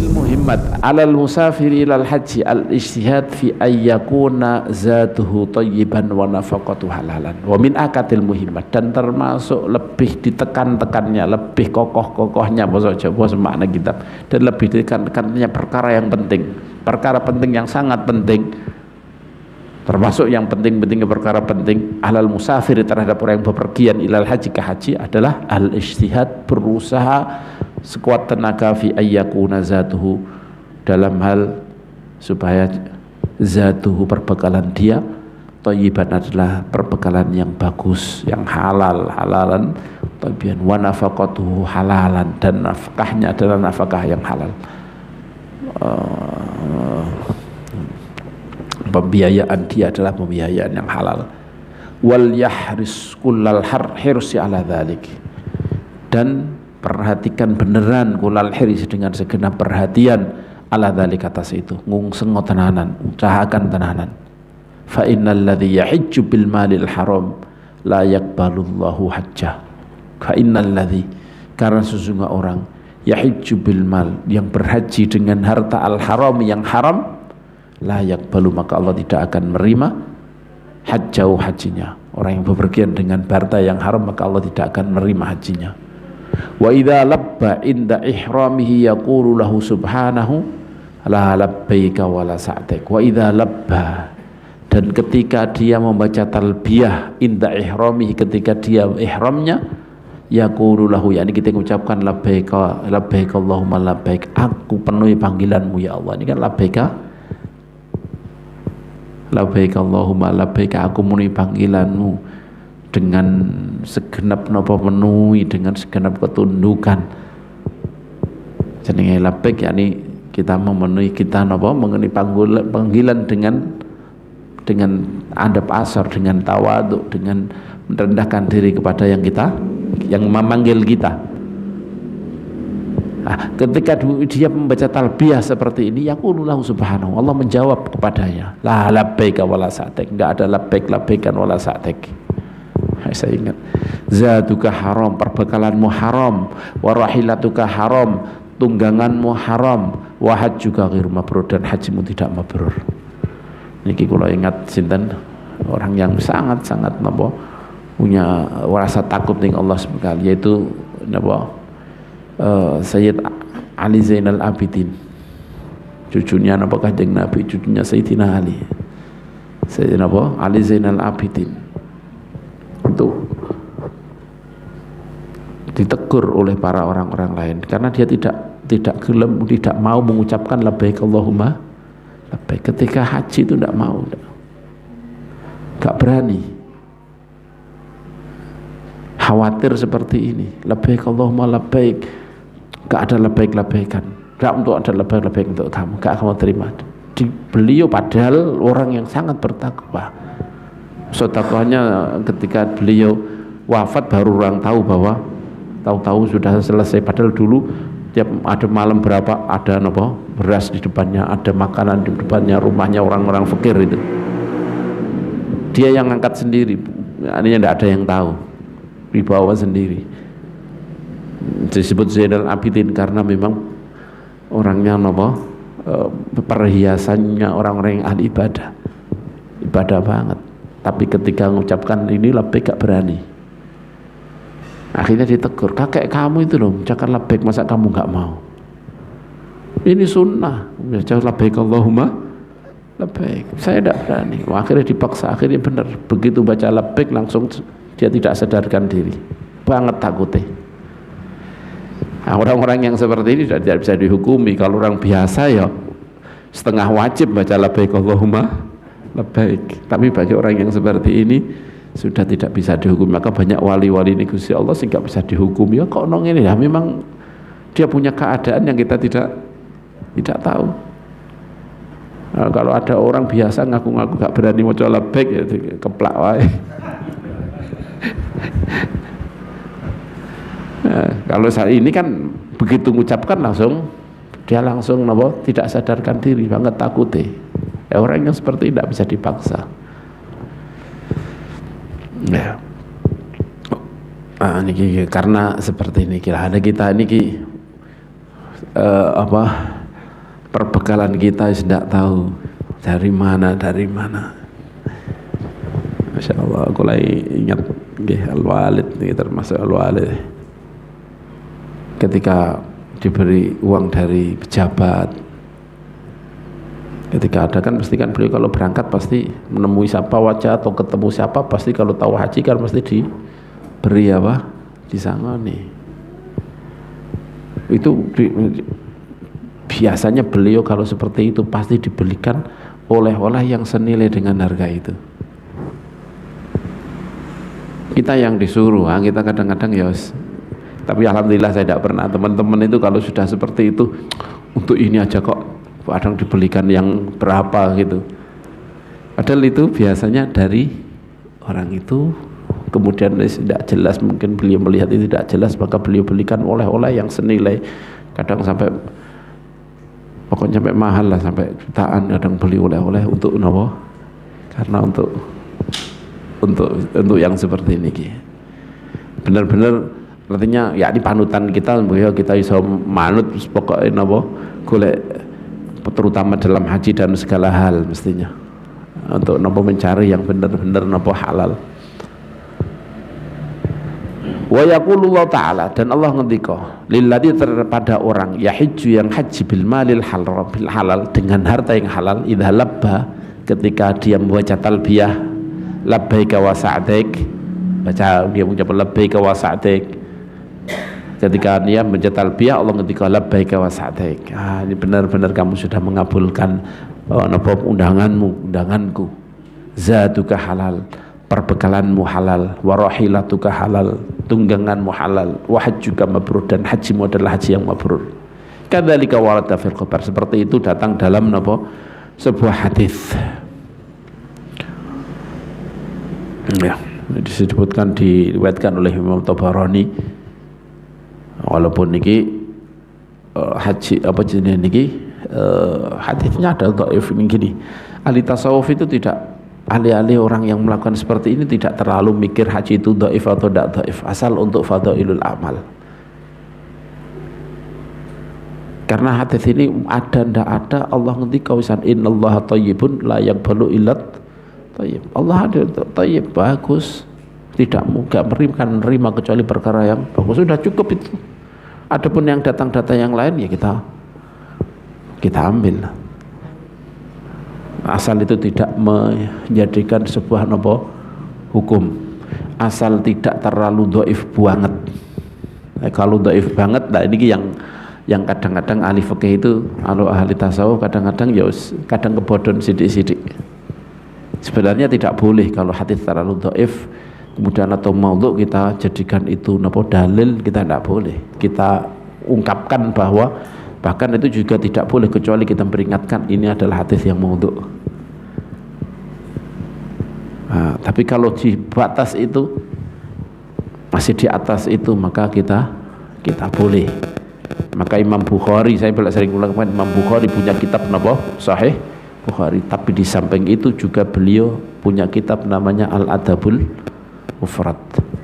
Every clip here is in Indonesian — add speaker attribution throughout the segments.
Speaker 1: akatil muhimmat alal musafiri ilal haji al ijtihad fi ayyakuna zatuhu tayyiban wa nafaqatu halalan. Wa min akatil muhimmat, dan termasuk lebih ditekan-tekannya, lebih kokoh-kokohnya bahasa Jawa semakna kitab, dan lebih ditekan-tekannya perkara yang penting, perkara penting yang sangat penting, termasuk yang penting-pentingnya perkara penting alal musafir terhadap orang yang bepergian ilal haji ke haji adalah al ijtihad, berusaha sekuat tenaga fi ayyakuna zatuhu, dalam hal supaya zatuhu perbekalan dia thayyiban adalah perbekalan yang bagus, yang halal, halalan thayyiban, wa nafaqatuhu halalan, dan nafkahnya adalah nafkah yang halal. Pembiayaan dia adalah pembiayaan yang halal. Wal yahris kullal hirsi ala dzalik, dan perhatikan beneran kulal hiris dengan segenap perhatian ala dzalik atas itu, ngungseng tenanan, usahakan tenanan. Fa innal ladzi yahijju bil malil haram la yaqbalullahu hajjah. Fa innal ladzi, karena sesungguhnya orang yahijju bil mal, yang berhaji dengan harta al haram, yang haram, la yaqbalu, maka Allah tidak akan menerima hajjau, hajinya. Orang yang bepergian dengan harta yang haram, maka Allah tidak akan menerima hajinya. Wa idza labba inda ihramihi yaqulu lahu subhanahu la labbaika wa la sa'tik. Wa idza labba, dan ketika dia membaca talbiyah inda ihramihi, ketika dia ihramnya, yaqulu lahu, yakni kita mengucapkan labbaika labbaika Allahumma labbaik, aku penuhi panggilanmu ya Allah. Ini kan labbaika labbaika Allahumma labbaik, aku memenuhi panggilanmu dengan segenap napa, memenuhi dengan segenap ketundukan. Jenenge labbaik, yakni kita memenuhi, kita napa, mengenai panggilan dengan adab asar, dengan tawadhu, dengan merendahkan diri kepada yang memanggil kita. Nah, ketika dia membaca talbiyah seperti ini, yaqulullahu subhanahu, Allah menjawab kepadanya, la labbaika wala sa'tik, enggak ada labbaikan wala sa'tik. Saya ingat, zatuka haram, perbekalanmu haram, warahilatuka haram, tungganganmu haram, wa hajjuka ghairu mabrur, dan hajimu tidak mabrur. Niki kula ingat sinten orang yang sangat-sangat napa punya rasa takut ning Allah subhanahu, yaitu napa Sayyid Ali Zainal Abidin, cucunya napa Kanjeng Nabi, cucunya Sayyidina Ali. Sayyid napa Ali Zainal Abidin itu ditegur oleh para orang-orang lain karena dia tidak mau mengucapkan labbaik Allahumma labbaik. Ketika haji itu tidak mau, enggak berani, khawatir seperti ini, labbaik Allahumma labbaik, enggak ada labbaik-labbaikan, enggak untuk ada labbaik untuk kamu, enggak kamu terima. Beliau padahal orang yang sangat bertakwa, sotakohnya ketika beliau wafat baru orang tahu bahwa tahu-tahu sudah selesai, padahal dulu tiap ada malam berapa ada apa, beras di depannya, ada makanan di depannya, rumahnya orang-orang fakir itu. Dia yang angkat sendiri, artinya tidak ada yang tahu, dibawa sendiri. Disebut Zainal Abidin karena memang orangnya apa, perhiasannya orang-orang yang ahli ibadah banget. Tapi ketika mengucapkan ini labbaik gak berani. Akhirnya ditegur, kakek kamu itu loh mengucapkan labbaik, masa kamu gak mau? Ini sunnah, baca labbaik Allahumma labbaik. Saya tidak berani. Akhirnya dipaksa, akhirnya benar. Begitu baca labbaik langsung dia tidak sadarkan diri. Banget takutnya. Nah, orang-orang yang seperti ini tidak bisa dihukumi. Kalau orang biasa ya setengah wajib baca labbaik Allahumma labbaik, tapi bagi orang yang seperti ini sudah tidak bisa dihukumi. Maka banyak wali-wali ini Gusti Allah sehingga bisa dihukumi. Ya kok nong ini ya, memang dia punya keadaan yang kita tidak tahu. Nah, kalau ada orang biasa ngaku-ngaku gak berani maca labbaik ya keplak wae. Nah, kalau saat ini kan begitu mengucapkan langsung dia langsung tidak sadarkan diri, banget takutnya. Orang yang seperti ini tidak bisa dipaksa. Ya. Karena seperti ini ada kita ini perbekalan kita tidak tahu dari mana. Masya Allah, aku lagi ingat Al-Walid ini, termasuk Al-Walid ketika diberi uang dari pejabat, ketika ada kan pasti kan beliau kalau berangkat pasti menemui siapa wajah atau ketemu siapa, pasti kalau tahu haji kan pasti diberi apa, disangoni. Itu biasanya beliau kalau seperti itu pasti dibelikan oleh-oleh yang senilai dengan harga itu. Kita yang disuruh, kita kadang-kadang ya, tapi alhamdulillah saya tidak pernah. Teman-teman itu kalau sudah seperti itu, untuk ini aja kok kadang dibelikan yang berapa gitu. Padahal itu biasanya dari orang itu, kemudian tidak jelas, mungkin beliau melihat itu tidak jelas, maka beliau belikan oleh-oleh yang senilai, kadang sampai pokoknya sampai mahal lah, sampai jutaan kadang beli oleh-oleh untuk nopo, karena untuk yang seperti ini benar-benar artinya ya ini panutan kita, bahwa kita bisa manut pokoknya nopo golek, terutama dalam haji dan segala hal mestinya untuk nopo mencari yang benar-benar nopo halal. Wa yaqulullah ta'ala, dan Allah ngendika lilladzi, terpada orang yahiju yang haji bil malil halal, dengan harta yang halal, idza labba, ketika dia membaca talbiyah labbaika wa sa'daik, baca dia mengucap labbaika wa sa'daik, ketika dia membaca talbiyah Allah ngendika labbaika wa sa'daik, ini benar-benar kamu sudah mengabulkan undanganku, zatuka halal, perbekalanmu halal, warahilatuka halal, tungganganmu halal, wa hajjuka mabrur, dan hajimu adalah haji yang mabrur. Kadzalika warada fil khabar, seperti itu datang dalam sebuah hadis. Ya, disebutkan, diriwayatkan oleh Imam Tabarani, walaupun niki haji apa jenis niki hadisnya ada dhaif ini gini. Ahli tasawuf itu tidak, ahli-ahli orang yang melakukan seperti ini tidak terlalu mikir haji itu dhaif atau tidak dhaif, asal untuk fadailul amal. Karena hadis ini ada ndak ada, Allah ngendika wisan innallaha thayyibun la yaqbalu illa thayyib. Allah ada thayyib, bagus, tidak menerima kecuali perkara yang bagus, sudah cukup itu. Adapun yang datang-datang yang lain ya kita ambil, asal itu tidak menjadikan sebuah hukum, asal tidak terlalu dhaif banget. Kalau dhaif banget, nah ini yang kadang-kadang ahli fikih itu, ahli tasawuf kadang-kadang ya kadang kebodon sidik-sidik. Sebenarnya tidak boleh kalau hadis terlalu dhaif kemudian atau maudhu kita jadikan itu dalil, kita tidak boleh. Kita ungkapkan bahwa bahkan itu juga tidak boleh kecuali kita peringatkan ini adalah hadis yang maudhu. Nah, tapi kalau di batas itu, masih di atas itu, maka kita boleh. Maka Imam Bukhari, saya sering ulang, Imam Bukhari punya kitab Sahih Bukhari, tapi di samping itu juga beliau punya kitab namanya Al-Adabul Mufrad,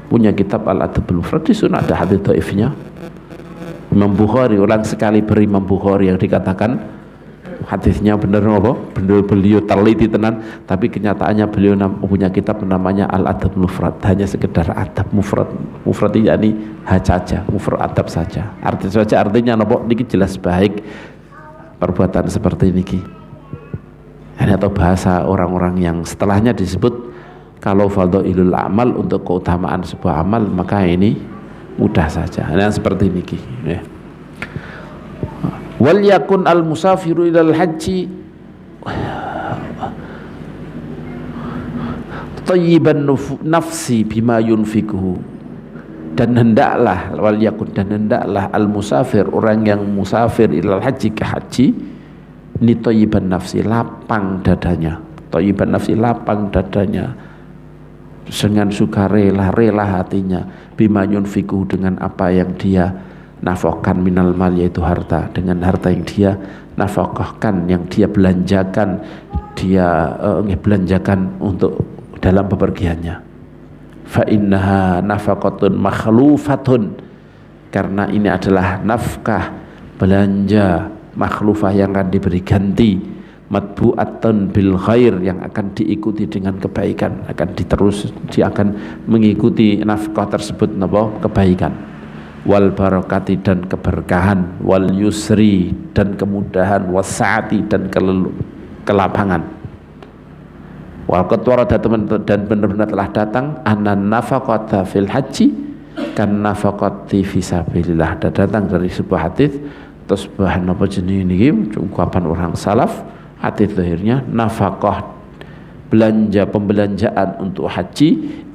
Speaker 1: punya kitab Al-Adabul Mufrad, di sana ada hadis dhaifnya. Imam Bukhari, ulang sekali beri Imam Bukhari yang dikatakan hadisnya benar benar beliau teliti tenan, tapi kenyataannya beliau punya kitab namanya Al-Adabul Mufrad, hanya sekedar adab mufrad. Mufrad ini saja, mufrad adab saja. Artinya niki jelas baik perbuatan seperti niki. Ini atau bahasa orang-orang yang setelahnya disebut kalau fadhailul amal, untuk keutamaan sebuah amal, maka ini mudah saja. Nah, seperti niki ya. Wal yakun al musafiru ilal haji thayyiban nafsi bima yunfikuhu, dan hendaklah wal yakun, dan hendaklah al musafir, orang yang musafir ilal haji, ke haji, ini thayyiban nafsi, lapang dadanya, thayyiban nafsi, lapang dadanya, dengan sukarela, rela hatinya, bima yunfikuhu, dengan apa yang dia nafkahkan, minal mal, yaitu harta, dengan harta yang dia nafkahkan, yang dia belanjakan, belanjakan untuk dalam bepergiannya. Fa innaha nafaqatun makhlufatun, karena ini adalah nafkah, belanja makhlufah yang akan diberi ganti, matbu'atun bil khair yang akan diikuti dengan kebaikan, dia akan mengikuti nafkah tersebut napa kebaikan, wal barakati dan keberkahan, wal yusri dan kemudahan, wasaati dan kelapangan. Wal qad dan benar-benar telah datang anan nafaqata fil haji kan nafaqati fisabilillah. Dan datang dari sebuah hadis terus bahan apa jenis ini ungkapan orang salaf, hadis lahirnya nafaqah pembelanjaan untuk haji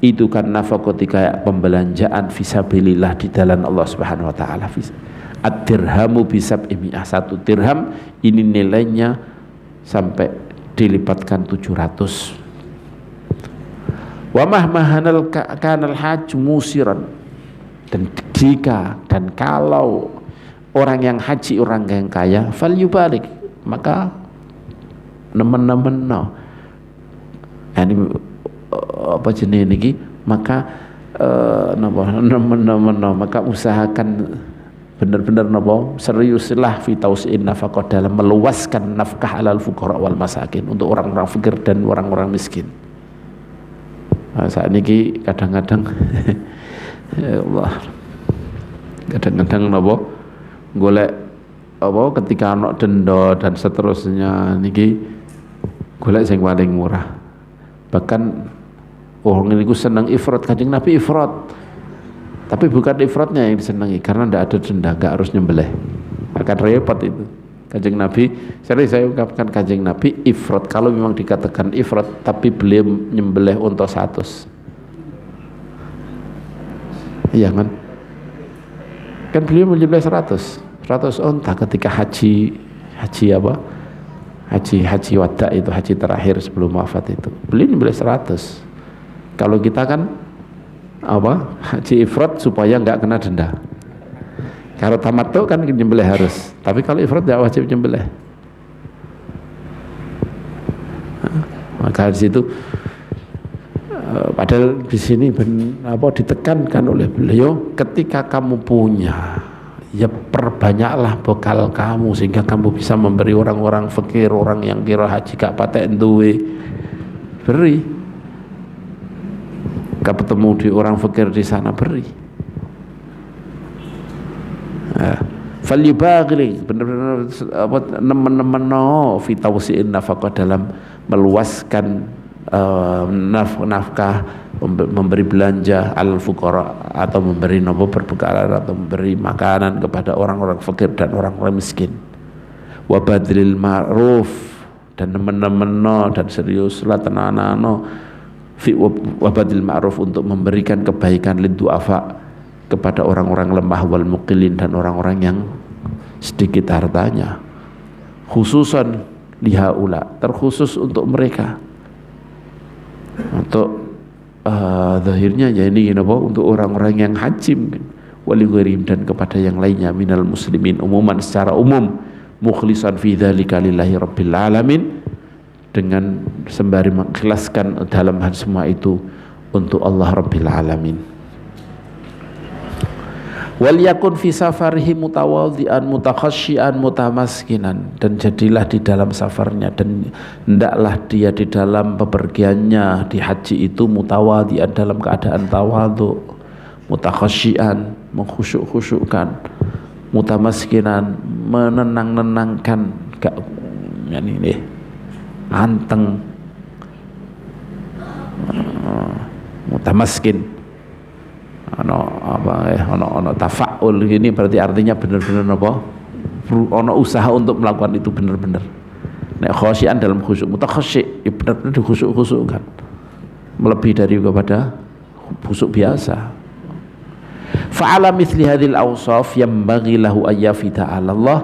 Speaker 1: itu kan nafaqati kayak pembelanjaan fisabilillah di jalan Allah Subhanahu wa taala. Ad-dirhamu bisab'imi'ah, 1 dirham ini nilainya sampai dilipatkan 700. Wa mahmahanal kanal hajj musiran, dan jika dan kalau orang yang haji orang yang kaya fal yubalik, maka nemen-nemen ini apa jenis ini maka maka usahakan benar-benar seriuslah fi tausi'in nafaqah dalam meluaskan nafkah alal fuqara wal masakin untuk orang-orang fakir dan orang-orang miskin. Saat ini kadang-kadang ya Allah, kadang-kadang golek ketika anak denda dan seterusnya niki golek sing paling murah. Bahkan orang ini senang ifrat, Kanjeng Nabi ifrat, tapi bukan ifratnya yang disenangi karena tidak ada denda, nggak harus nyembelih, akan repot itu. Kanjeng Nabi, saya ungkapkan Kanjeng Nabi ifrat kalau memang dikatakan ifrat, tapi beliau nyembelih unta 100. Iya kan beliau menyembelih 100 unta ketika haji wada itu, haji terakhir sebelum wafat itu beliau nyembelih 100. Kalau kita kan haji ifrat supaya nggak kena denda. Kalau tamattu kan nyembelih harus, tapi kalau ifrat tidak wajib nyembelih. Maka di situ padahal di sini ditekankan oleh beliau, ketika kamu punya ya perbanyaklah bekal kamu sehingga kamu bisa memberi orang-orang fakir, orang yang kira haji gak patek duwe, beri. Gak ketemu di orang fakir di sana, beri. Falyubaghi, benar-benar nemen-nemen fi tausi'in nafaqah dalam meluaskan nafkah, memberi belanja al fuqara atau memberi berbekalan atau memberi makanan kepada orang-orang fakir dan orang-orang miskin. Wa badlil ma'ruf, dan nemen-nemen dan seriuslah tenanano fi wa badlil ma'ruf untuk memberikan kebaikan lid du'afa kepada orang-orang lemah wal muqillin dan orang-orang yang sedikit hartanya, khususan lihaula, terkhusus untuk mereka, untuk zahirnya ya ini untuk orang-orang yang haji wali ghairihim dan kepada yang lainnya minal muslimin umuman, secara umum, mukhlisan fi dzalika lillahi rabbil alamin, dengan sembari mengikhlaskan dalam hal semua itu untuk Allah rabbil alamin. Wal yakun fi safarihi mutawadhi'an mutakhashsyian mutamaskinan, dan jadilah di dalam safarnya dan hendaklah dia di dalam bepergiannya di haji itu mutawadhi'an, dalam keadaan tawadhu, mutakhashsyian mengkhusyuk-khusyukkan, mutamaskinan menenang-nenangkan, gak ini anteng, mutamaskin ono tafa'ul ini berarti artinya benar-benar ono usaha untuk melakukan itu benar-benar. Nek khosyian dalam khusyuk, mutakhasyi ya benar-benar dikhusyuk-khusyukkan, melebihi dari kepada khusyuk biasa. Fa'ala mithli hadhil awsaf yanbaghi lahu ayyafita 'ala Allah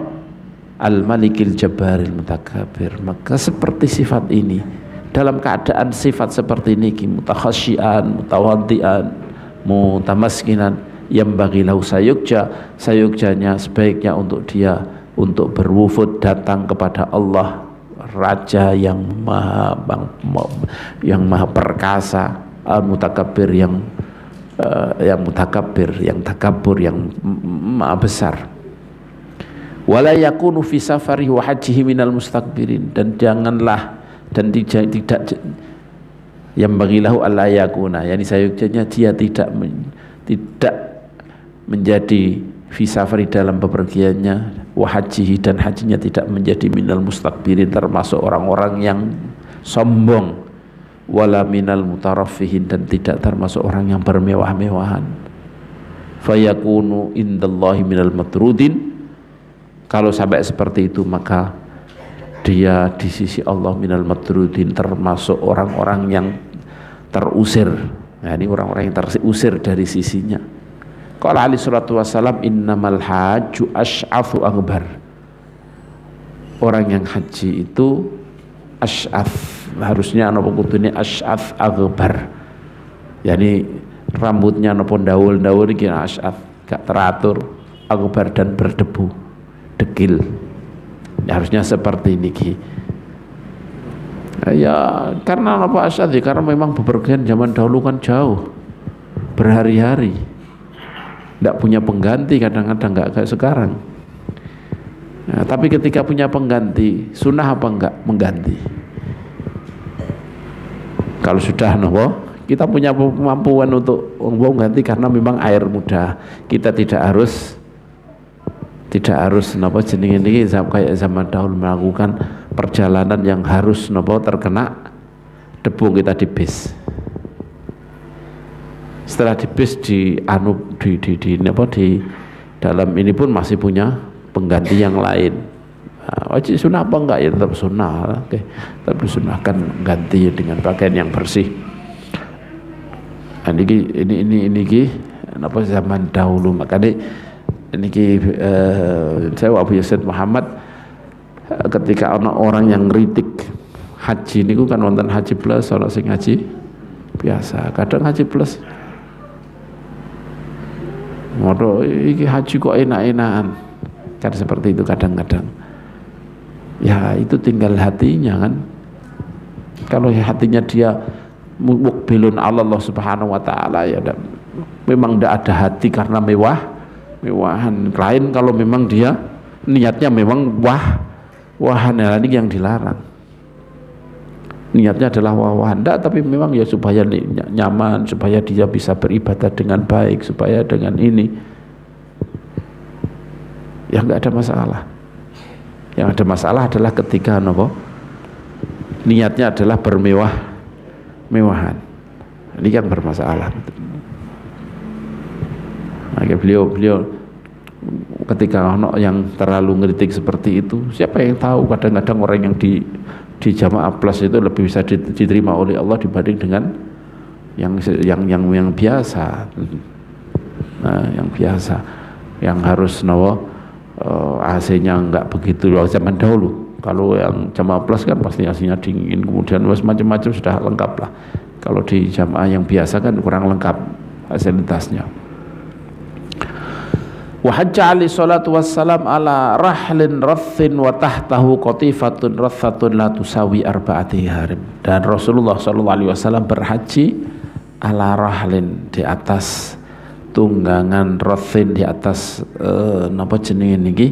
Speaker 1: al-malikil jabbaril mutakabbir. Maka seperti sifat ini, dalam keadaan sifat seperti ini, mutakhasyian, mutawadhi'an, mutamaskinan, yang bagi lahu sayukjanya sebaiknya untuk dia untuk berwufud datang kepada Allah, Raja yang maha perkasa, al-mutakabbir, yang mutakabbir, yang takabur, yang maha besar. wala yakunu fi safarihi wa hajjihi minal mustakbirin, dan janganlah dan tidak yang bagilahu alla yakuna, yani sayuktanya dia tidak menjadi fi safari dalam bepergiannya, wa hajjihi dan hajinya tidak menjadi minal mustakbirin termasuk orang-orang yang sombong, wala minal mutaraffihin dan tidak termasuk orang yang bermewah-mewahan. Fayakunu indallahi minal matrudin, kalau sampai seperti itu maka dia di sisi Allah minal matrudin termasuk orang-orang yang terusir. Nah, ini orang-orang yang terusir dari sisinya. Qala alaihi salatu wassalam innamal hajju asy'athu aghbar, orang yang haji itu asy'ath, harusnya ana pokutune asy'ath aghbar, yani rambutnya napa daul-daul iki asy'ath, gak teratur, aghbar dan berdebu, dekil. Ya, harusnya seperti ini ki. Ya karena apa asy'ath? Karena memang bepergian zaman dahulu kan jauh, berhari-hari, tidak punya pengganti, kadang-kadang nggak kayak sekarang. Nah, tapi ketika punya pengganti, sunnah apa enggak mengganti? Kalau sudah kita punya kemampuan untuk mengganti karena memang air mudah, kita tidak harus jenenge ini kayak zaman dahulu melakukan perjalanan yang harus terkena debu, kita di bis. Setelah di bis di dalam ini pun masih punya pengganti yang lain. Wajib sunnah apa enggak? Ya tetap sunnah. Oke, tetap disunahkan ganti dengan pakaian yang bersih. Ini zaman dahulu, makanya saya Abu Yazid Muhammad ketika orang yang ngritik haji niku kan wonten haji plus, ana sing haji biasa, kadang haji plus. Ngono iki haji kok enak-enakan. Kan seperti itu kadang-kadang. Ya itu tinggal hatinya kan. Kalau hatinya dia muqbilun Allah Subhanahu wa taala, ya memang tidak ada hati karena mewahan. Lain kalau memang dia niatnya memang wahan, ini yang dilarang. Niatnya adalah wahan, tapi memang ya supaya nyaman, supaya dia bisa beribadah dengan baik, supaya dengan ini ya nggak ada masalah. Yang ada masalah adalah ketika niatnya adalah bermewah-mewahan, ini yang bermasalah. Maka beliau ketika yang terlalu ngeritik seperti itu, siapa yang tahu, kadang-kadang orang yang di jamaah plus itu lebih bisa diterima oleh Allah dibanding dengan yang biasa. Nah, yang biasa, yang harus AC-nya enggak begitu zaman dahulu. Kalau yang jamaah plus kan pasti AC-nya dingin, kemudian macam-macam sudah lengkap lah. Kalau di jamaah yang biasa kan kurang lengkap fasilitasnya. Wa hajja alaihi salatu wassalam ala rahlin rathin wa tahtahu qatifatun rathatun la tusawi arba'ati harim. Dan Rasulullah sallallahu alaihi wasallam berhaji ala rahlin, di atas tunggangan, rathin di atas napa jenenge niki,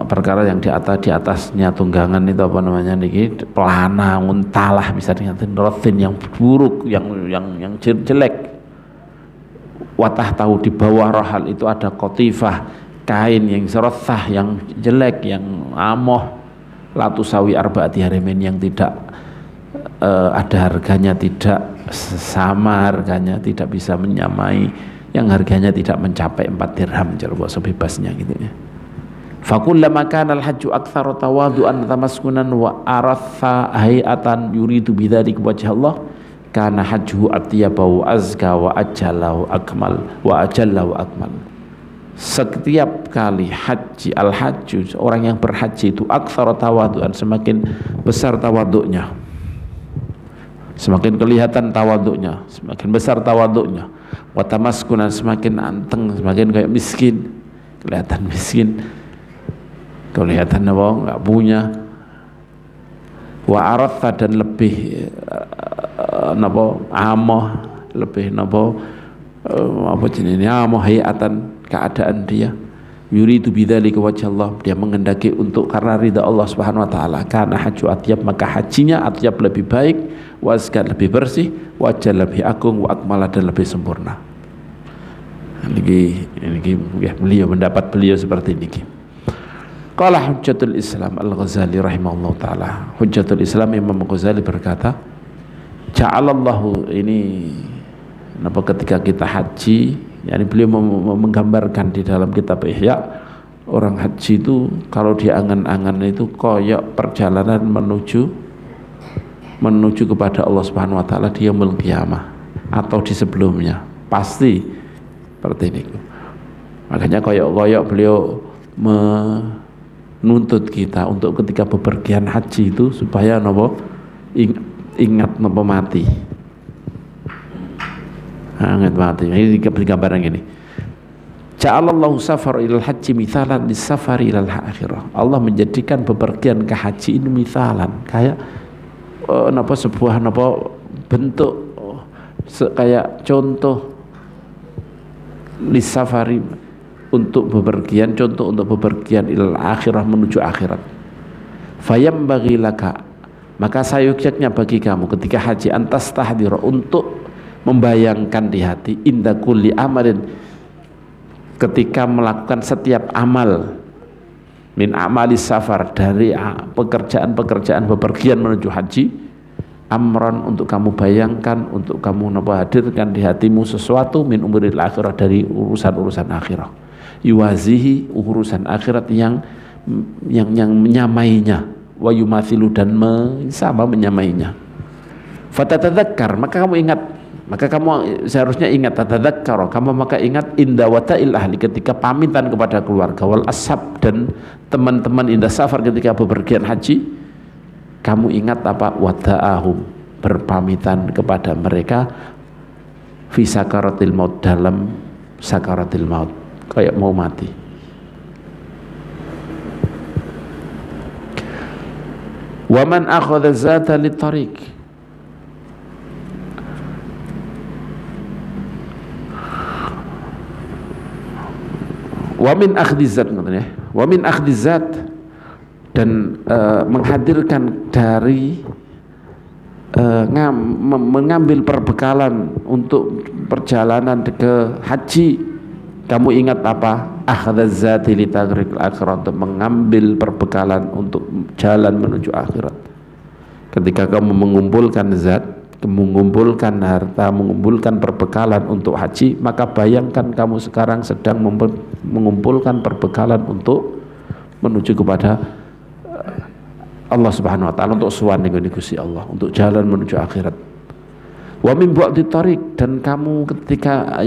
Speaker 1: perkara yang di atasnya tunggangan itu apa namanya niki, pelana untalah bisa dikatakan rathin yang buruk, yang jelek. Watah tahu di bawah rahal itu ada kotifah, kain yang serothah, yang jelek, yang amoh, latusawi arba'ati harimin, yang tidak ada harganya, tidak sama harganya, tidak bisa menyamai, yang harganya tidak mencapai 4 dirham, coba sebebasnya gitu ya. Fakullama kana al-hajju aktsara tawadu'an tamaskunan wa aratha hayatan yuridu bidzalik wajh Allah, karena hajjuhu atyabahu azka wa ajallahu akmal wa ajallahu akmal. Setiap kali haji, al-hajju, orang yang berhaji itu aktsara tawadu'an, semakin besar tawaduknya, semakin kelihatan tawaduknya, semakin besar tawaduknya, wa tamaskunan, semakin anteng, semakin kayak miskin, kelihatan miskin, kelihatan enggak punya, wa aratha, dan lebih amoh, lebih apa jenisnya amoh hayatan, keadaan dia yuridu bidzalika wajh Allah, dia mengendaki untuk karena ridha Allah Subhanahu wa taala, karena haju atyab, maka hajinya atyab lebih baik, wazkan lebih bersih, wajah lebih agung, wa akmala dan lebih sempurna. Ini ya, beliau seperti ini. Qala Hujjatul Islam Al-Ghazali rahimahullah taala. Hujjatul Islam Imam Ghazali berkata, ja'alallahu, ini ketika kita haji, yani beliau menggambarkan di dalam kitab Ihya, orang haji itu kalau di angan-angan itu koyok perjalanan menuju kepada Allah Subhanahu wa taala di yaumul qiyamah atau di sebelumnya, pasti seperti ini. Makanya koyok-koyok beliau menuntut kita untuk ketika bepergian haji itu supaya ingat mati. Ingat mati. Ini gambaran ini. Ja'alallahu safar ilal haji mithalan lis-safari ilal akhirah. Allah menjadikan bepergian ke haji ini mithalan, kayak sebuah bentuk kayak contoh lis-safari, untuk bepergian, contoh untuk bepergian ilal akhirah, menuju akhirat. Fayambaghi laka, maka sayuksanya bagi kamu ketika haji, antas tahdira, untuk membayangkan di hati, inda kulli amalin, ketika melakukan setiap amal, min amalis safar, dari pekerjaan-pekerjaan bepergian menuju haji, amran, untuk kamu bayangkan, untuk kamu hadirkan di hatimu sesuatu, min umuril akhirah, dari urusan-urusan akhirah, yuwazihi, urusan akhirat yang menyamainya, wa yumathilu, dan sama menyamainya. Fatatadzakkar, maka kamu ingat, maka kamu seharusnya ingat, tatadzakkar, kamu maka ingat, inda wata'il ahli, ketika pamitan kepada keluarga, wal ashab, dan teman-teman, inda safar, ketika bepergian haji, kamu ingat apa? Wada'ahum, berpamitan kepada mereka, fi sakaratil maut, dalam sakaratil maut, kayak mau mati. Waman akhadha zata litariq, wamin akhdizat, wamin akhdizat, dan menghadirkan dari mengambil perbekalan untuk perjalanan ke haji, kamu ingat apa? Akhdazati li tagriqil akhirat, untuk mengambil perbekalan untuk jalan menuju akhirat. Ketika kamu mengumpulkan zat, mengumpulkan harta, mengumpulkan perbekalan untuk haji, maka bayangkan kamu sekarang sedang mengumpulkan perbekalan untuk menuju kepada Allah Subhanahu wa taala, untuk suwan ning Gusti Allah, untuk jalan menuju akhirat. Wa min bu'di tariq, dan kamu ketika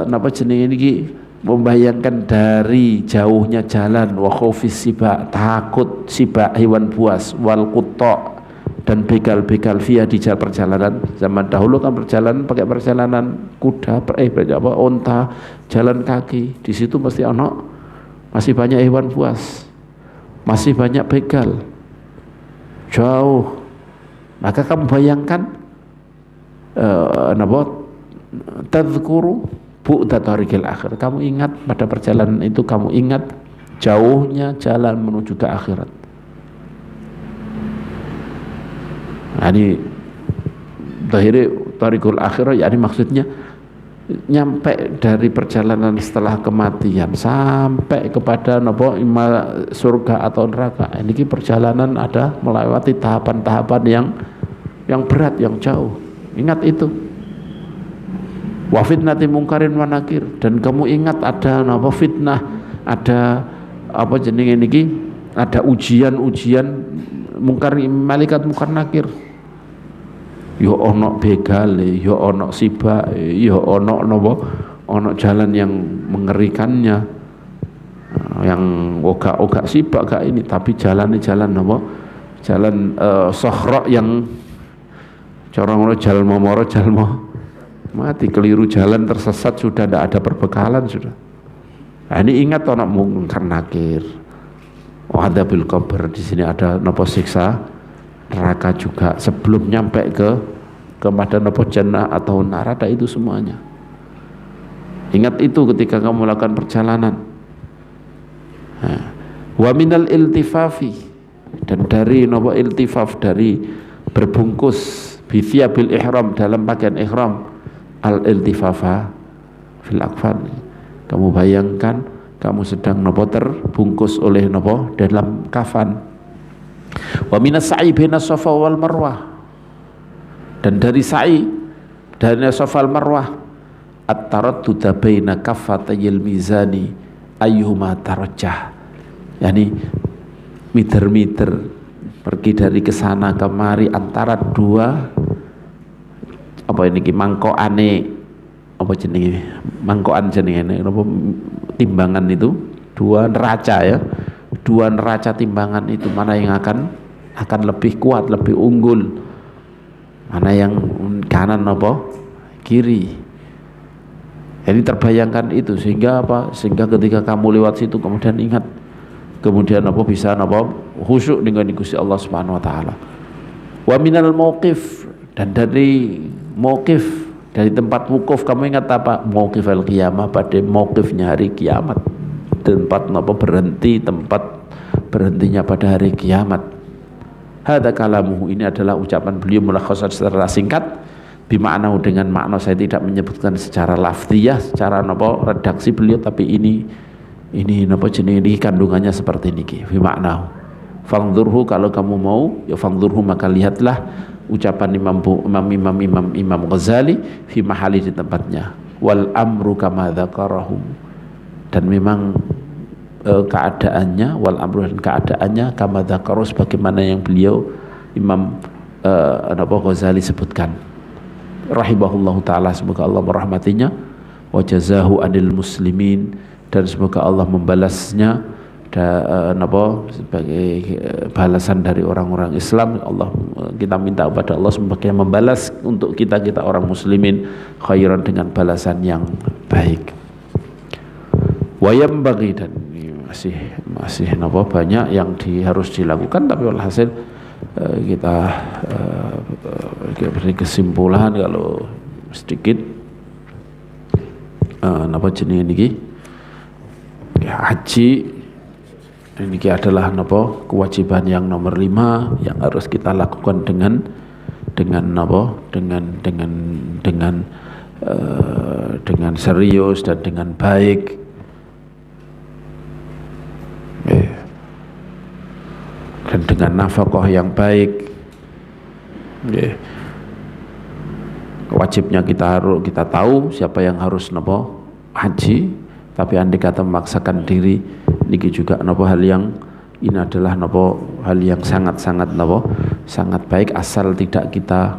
Speaker 1: napa jenenge niki, membayangkan dari jauhnya jalan, wa khaufis siba, takut siba, hewan buas, wal qutta, dan begal-begal via di jalan perjalanan. Zaman dahulu kan perjalanan pakai perjalanan kuda, onta, jalan kaki. Di situ masih banyak hewan buas, masih banyak begal, jauh. Maka kamu bayangkan tadzkuru bu'da tariqil akhir, kamu ingat pada perjalanan itu, kamu ingat jauhnya jalan menuju ke akhirat. Ini zahiri tariqul akhirah, yakni maksudnya nyampe dari perjalanan setelah kematian sampai kepada surga atau neraka. Ini perjalanan ada melewati tahapan-tahapan yang berat, yang jauh. Ingat itu. Wa fitnati mungkarin wa nakir, dan kamu ingat ada fitnah, ada ada ujian-ujian mungkar, malaikat mungkar nakir. Yo ono begal, yo ono siba, yo ono jalan yang mengerikannya, yang ogak siba gak ini, tapi jalan jalan sohrok, yang corong jalan momoro, jalan mati, keliru jalan, tersesat, sudah tidak ada perbekalan sudah. Nah, ini ingat ono mungkar nakir. Adzabil qabr, di sini ada siksa neraka juga sebelum nyampe kepada jannah atau neraka, itu semuanya. Ingat itu ketika kamu melakukan perjalanan. Wa minal iltifafi, dan dari nopo iltifaf, dari berbungkus bithiyabil ihram, dalam pakaian ihram, al iltifafa fil akfan. Kamu bayangkan kamu sedang nopo terbungkus oleh nopo dalam kafan. Wa minas sa'i bainas safa wal marwah, dan dari sa'i dari safa wal marwah, at-taraddud baina kaffatayil mizani ayyuhuma tarajjah, yani meter-meter pergi dari kesana kemari antara dua apa ini mangkoane, apa jenenge mangkoan jenenge apa timbangan itu, dua neraca ya, dua neraca timbangan itu, mana yang akan lebih kuat, lebih unggul, mana yang kanan apa kiri. Jadi terbayangkan itu, sehingga apa? Sehingga ketika kamu lewat situ kemudian ingat, kemudian apa bisa apa khusyuk dengan Gusti Allah Subhanahu wa taala. Wa minal mauqif, dan dari mauqif, dari tempat wukuf, kamu ingat apa? Mauqif al-qiyamah, pada mauqifnya hari kiamat. Tempat apa berhenti, tempat berhentinya pada hari kiamat. Hadza kalamuhu, ini adalah ucapan beliau mulakhasan secara singkat. Bimakna, dengan makna, saya tidak menyebutkan secara lafziyah, secara napa redaksi beliau, tapi ini napa jenenge ini kandungannya seperti niki. Bimakna fangzurhu, kalau kamu mau ya fangzurhu, maka lihatlah ucapan Imam Ghazali fi mahali, di tempatnya. Wal amru kama dzakarahu, dan memang keadaannya, wal amru, dan keadaannya kama dzakarahu, sebagaimana yang beliau Imam Ghazali sebutkan rahimahullahu ta'ala, semoga Allah merahmatinya, wa jazahu anil muslimin, dan semoga Allah membalasnya sebagai balasan dari orang-orang Islam. Allah, kita minta kepada Allah semoga membalas untuk kita orang muslimin khairan, dengan balasan yang baik. Wa yambaghi, dan masih banyak yang harus dilakukan, tapi walhasil kita beri kesimpulan kalau sedikit napa jenenge niki haji niki adalah napa kewajiban yang nomor 5 yang harus kita lakukan dengan serius dan dengan baik. Dan dengan nafkah yang baik. Wajibnya kita tahu siapa yang harus nopo haji, tapi andai kata memaksakan diri niki juga nopo hal yang ini adalah nopo hal yang sangat baik, asal tidak kita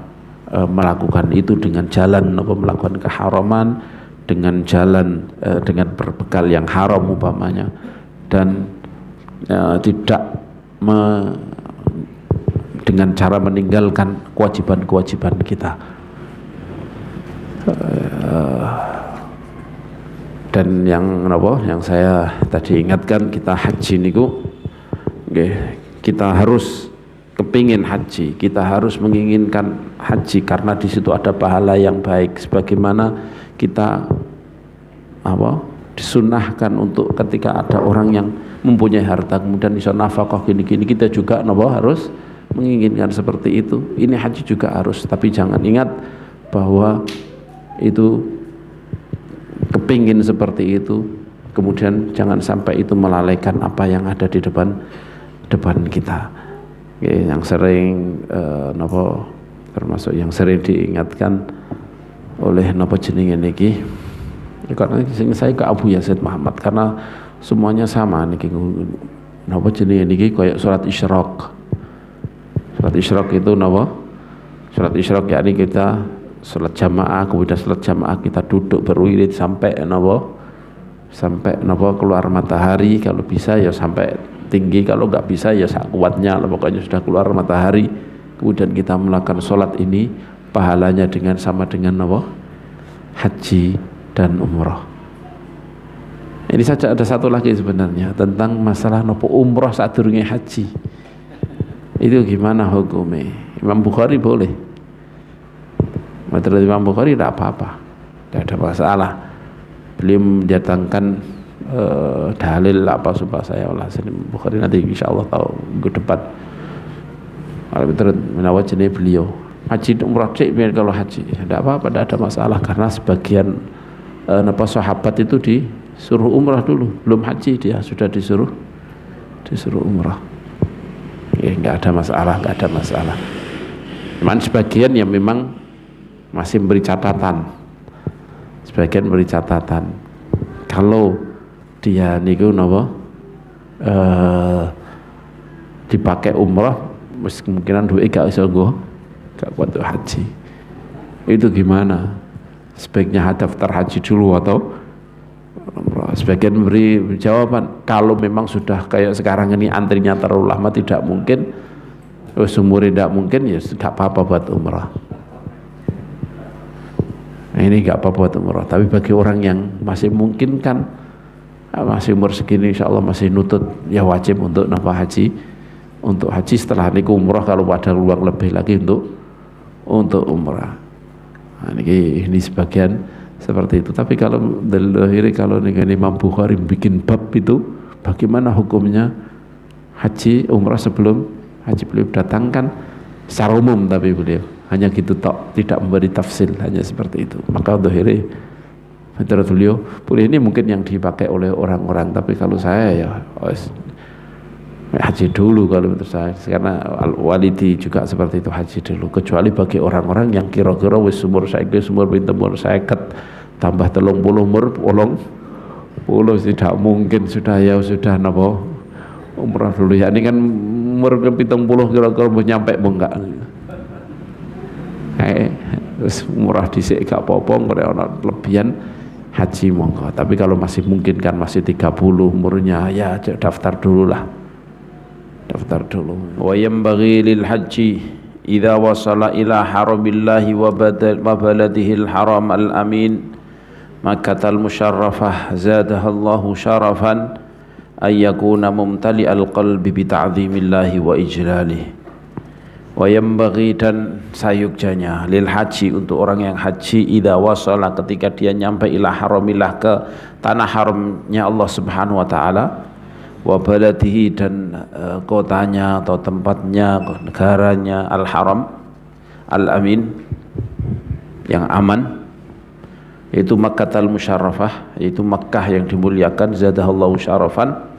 Speaker 1: melakukan itu dengan jalan nopo melakukan keharaman, dengan jalan dengan berbekal yang haram umpamanya, dan tidak dengan cara meninggalkan kewajiban-kewajiban kita. Dan yang saya tadi ingatkan, kita haji niku kita harus kepingin haji, kita harus menginginkan haji karena di situ ada pahala yang baik, sebagaimana kita disunahkan untuk ketika ada orang yang mempunyai harta kemudian bisa nafkah gini-gini, kita juga harus menginginkan seperti itu. Ini haji juga harus, tapi jangan ingat bahwa itu kepingin seperti itu, kemudian jangan sampai itu melalaikan apa yang ada di depan kita. Yang sering termasuk yang sering diingatkan oleh jenenge niki, karena saya ke Abu Yazid Muhammad, karena semuanya sama niki jenenge niki kayak surat Isyraq. Surat Isyraq itu surat Isyraq yakni kita salat jamaah, kemudian salat jamaah kita duduk berwirid sampai keluar matahari, kalau bisa ya sampai tinggi, kalau nggak bisa ya kuatnya, pokoknya sudah keluar matahari, kemudian kita melakukan sholat ini pahalanya sama dengan haji dan umrah. Ini saja, ada satu lagi sebenarnya tentang masalah umrah saat durunge haji. Itu gimana hukumnya? Imam Bukhari boleh, menurut Imam Bukhari tidak apa-apa, tidak ada masalah. beliau mendatangkan dalil apa supaya saya Allah Bukhari nanti insyaallah tahu minggu depan. Kalau terus menawar jenis beliau haji umrah cek biar kalau haji tidak apa-apa, tidak ada masalah karena sebagian sahabat itu disuruh umrah dulu, belum haji dia sudah disuruh umrah. Ya nggak ada masalah. Cuman sebagian yang memang masih beri catatan. Kalau dia niku napa dipakai umrah kemungkinan duit gak iso nggo gak kuat haji. Itu gimana? Sebaiknya daftar haji dulu atau umrah? Sebagian beri jawaban kalau memang sudah kayak sekarang ini antrinya terlalu lama tidak mungkin, umurnya tidak mungkin, ya gak apa-apa buat umrah. Nah, ini gak apa-apa buat umrah. Tapi bagi orang yang masih mungkin kan masih umur segini insya Allah masih nutut, ya wajib untuk nafkah haji. Untuk haji setelah niku umrah kalau ada ruang lebih lagi untuk umrah. Nah, ini sebagian seperti itu. Tapi kalau dalil kalau dengan Imam Bukhari bikin bab itu bagaimana hukumnya haji umrah sebelum haji, beliau datangkan secara umum, tapi beliau hanya gitu tok, tidak memberi tafsil, hanya seperti itu. Maka zahiri menurut beliau boleh, ini mungkin yang dipakai oleh orang-orang, tapi kalau saya ya haji dulu kalau menurut saya, karena Al-Walidi juga seperti itu, haji dulu. Kecuali bagi orang-orang yang kira-kira wis umur saiki umur pinten umur 50 tambah 30 umur 80 tidak mungkin sudah napa umrah dulu ya. Ini kan umur 70 kira-kira mau nyampe mau enggak. Terus umrah dhisik gak apa-apa, ana lebihan haji monggo. Tapi kalau masih mungkin kan masih 30 umurnya, ya daftar dulu. Wa yanbaghi lil haji idza wasala ila haramillahi wa baladihil haram al amin Makkatal musyarrafah zadahallahu syarafan ay yakuna mumtali'al qalbi bi ta'zimillahi wa ijlalih. Wa yanbaghi, dan sayugjanya, lil haji, untuk orang yang haji, idza wasala, ketika dia nyampe ila haramillah, ke tanah haramnya Allah Subhanahu wa taala, wa baladihi, dan kotanya atau tempatnya, negaranya, al-haram al-amin, yang aman, yaitu Makkatal musyarrafah, yaitu Makkah yang dimuliakan, zadahallahu syarafan,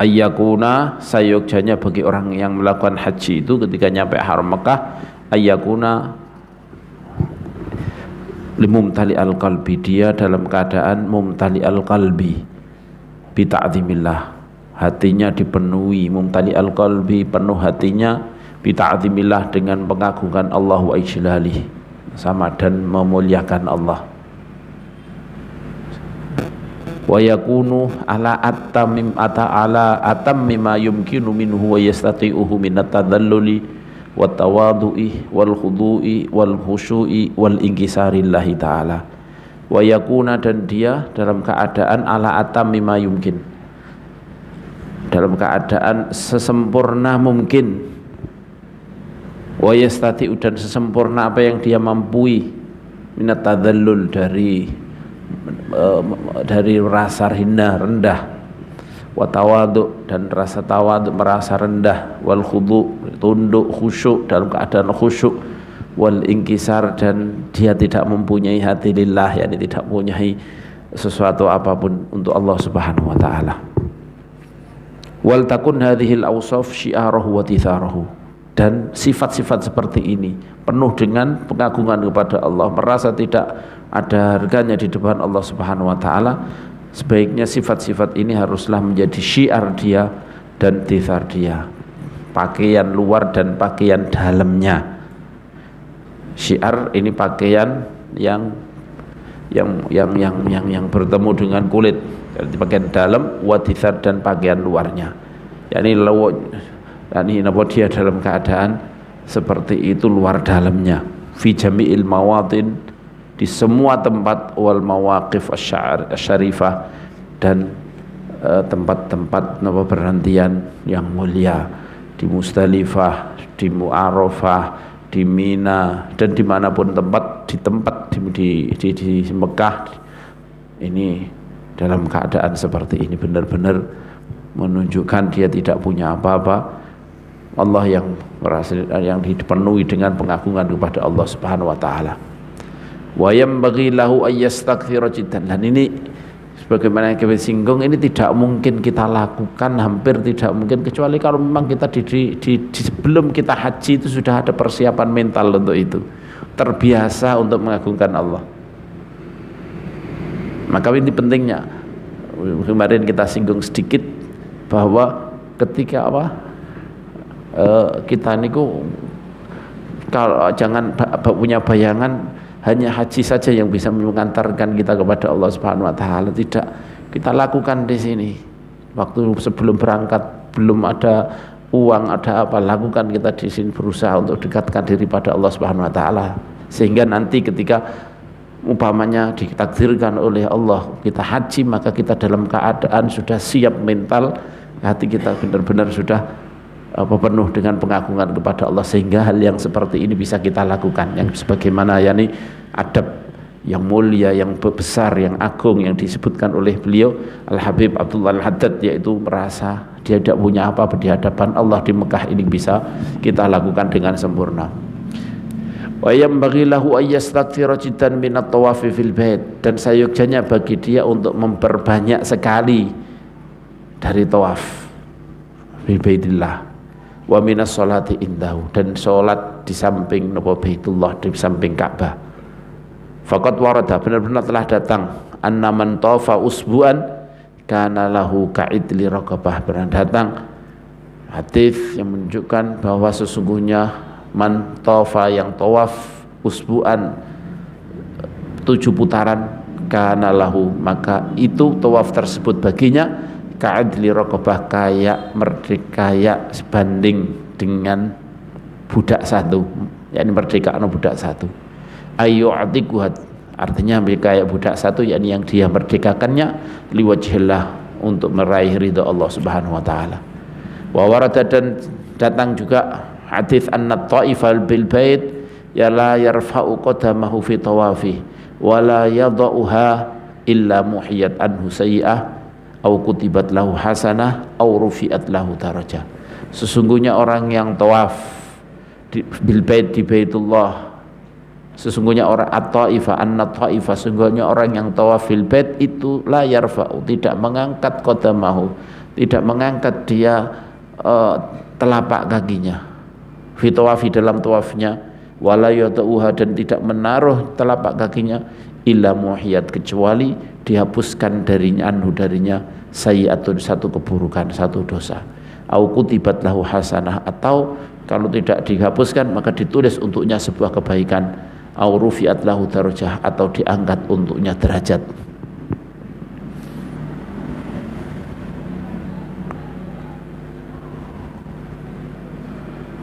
Speaker 1: ayyakuna, sayogjanya bagi orang yang melakukan haji itu ketika nyampe haram Makkah, ayyakuna limumtali al-qalbi, dia dalam keadaan mumtali al-qalbi bi ta'zimillah, hatinya dipenuhi, mumtali al-qalbi, penuh hatinya, bi ta'zimillah, dengan pengagungan Allah wa ijlalih, sama dan memuliakan Allah. Wa yakunu ala atam mimma yumkinu minhu wa yastati'uhu min at-tadalluli wa tawadu'i wal khudu'i wal khusyu'i wal inkisarillahi ta'ala. Wa yakuna, dan dia dalam keadaan ala atam mimma yumkin, dalam keadaan sesempurna mungkin, wa yastati'u, dan sesempurna apa yang dia mampu, minat tadallul, dari rasa hina rendah, wa tawadu, dan rasa tawadu merasa rendah, wal khudu, tunduk, khusyuk, dalam keadaan khusyuk, wal inkisar, dan dia tidak mempunyai hati lillah, yakni tidak mempunyai sesuatu apapun untuk Allah Subhanahu wa taala. Wal takun hadhil awsaf syi'arahu wa titharahu, dan sifat-sifat seperti ini penuh dengan pengagungan kepada Allah, merasa tidak ada harganya di depan Allah Subhanahu wa taala. Sebaiknya sifat-sifat ini haruslah menjadi syiar dia dan tithar dia, pakaian luar dan pakaian dalamnya. Syiar ini pakaian yang bertemu dengan kulit, pakaian dalam, wa tithar, dan pakaian luarnya, yakni dia dalam keadaan seperti itu luar dalamnya, fi jami'il mawadin, di semua tempat, wal mawaqif asyarifah, dan tempat-tempat berhentian yang mulia, di Musdalifah, di Mu'arafah, di Mina, dan dimanapun tempat di Mekah, ini dalam keadaan seperti ini benar-benar menunjukkan dia tidak punya apa-apa. Allah yang dipenuhi dengan pengagungan kepada Allah Subhanahu wa taala. Wa yanbaghi lahu ay yastakthira jiddan. Dan ini sebagaimana yang kita singgung, ini tidak mungkin kita lakukan, hampir tidak mungkin, kecuali kalau memang kita sebelum kita haji itu sudah ada persiapan mental untuk itu, terbiasa untuk mengagungkan Allah. Maka ini pentingnya. Kemarin kita singgung sedikit bahwa ketika kita niku kalau jangan punya bayangan hanya haji saja yang bisa mengantarkan kita kepada Allah Subhanahu wa taala. Tidak, kita lakukan di sini. Waktu sebelum berangkat belum ada uang, ada apa, lakukan kita di sini, berusaha untuk dekatkan diri pada Allah Subhanahu wa taala. Sehingga nanti ketika umpamanya ditakdirkan oleh Allah kita haji, maka kita dalam keadaan sudah siap mental, hati kita benar-benar sudah penuh dengan pengagungan kepada Allah, sehingga hal yang seperti ini bisa kita lakukan, yang sebagaimana yakni adab yang mulia, yang besar, yang agung yang disebutkan oleh beliau Al-Habib Abdullah Al-Haddad, yaitu merasa dia tidak punya apa-apa di hadapan Allah di Mekah, ini bisa kita lakukan dengan sempurna. Wa yanbaghi lahu ay yastakthira jiddan min at-tawafi fil bait, dan sayogyanya bagi dia untuk memperbanyak sekali dari tawaf fil baitillah, wa minas sholati indahu, dan sholat di samping Baitullah, di samping Ka'bah. Faqad warada, benar-benar telah datang, anna man tawafa usbu'an kana lahu ka'idli raqabah, benar datang hadis yang menunjukkan bahwa sesungguhnya man tawafa, yang tawaf usbu'an 7 putaran, kana lahu, maka itu tawaf tersebut baginya ka'adli raqabah, kayak merdeka, kayak sebanding dengan budak satu, yakni merdeka budak satu. Ayu atikuhat, artinya kayak budak satu, yakni yang dia merdekakannya liwajhillah, untuk meraih ridha Allah Subhanahu wa taala. Wa warada, dan datang juga hadis anna ta'ifal bil bait ya la yarfa'u qadamahu fi tawafi wa la yadha'uha illa muhiyat anhu sayyi'ah au kutibat lahu hasanah au rufi'at lahu darajah. Sesungguhnya orang yang tawaf bil bait, di Baitullah, sesungguhnya orang at-ta'ifa, anna-ta'ifa, sesungguhnya orang yang tawaf bil bait itu la yarfa'u, tidak mengangkat qadamahu, tidak mengangkat dia telapak kakinya fi tawafi, dalam tawafnya, wala yata'uha, dan tidak menaruh telapak kakinya, illa muhiyat, kecuali dihapuskan darinya, anhu darinya, sayyi'atun, satu keburukan, satu dosa, au kutibat lahu hasanah, atau kalau tidak dihapuskan maka ditulis untuknya sebuah kebaikan, au rufi'at lahu darajah, atau diangkat untuknya derajat.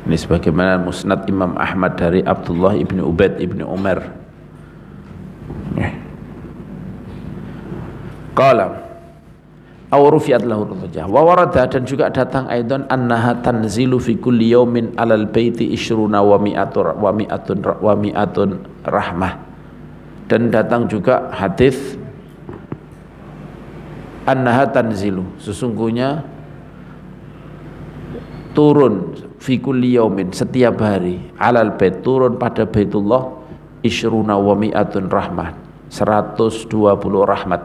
Speaker 1: Ini sebagaimana musnad Imam Ahmad dari Abdullah ibni Ubaid ibni Umar. Qala aw rufi'at lahu darajah. Wa warada, dan juga datang aidan annaha tanzilu fi kulli yaumin 'alal baiti isyruna wa mi'atun rahmah. Dan datang juga hadis annaha tanzilu, sesungguhnya turun fi kulli yaumin, setiap hari, 'alal bait, turun pada Baitullah, isyruna wa mi'atun rahmah, 120 rahmat,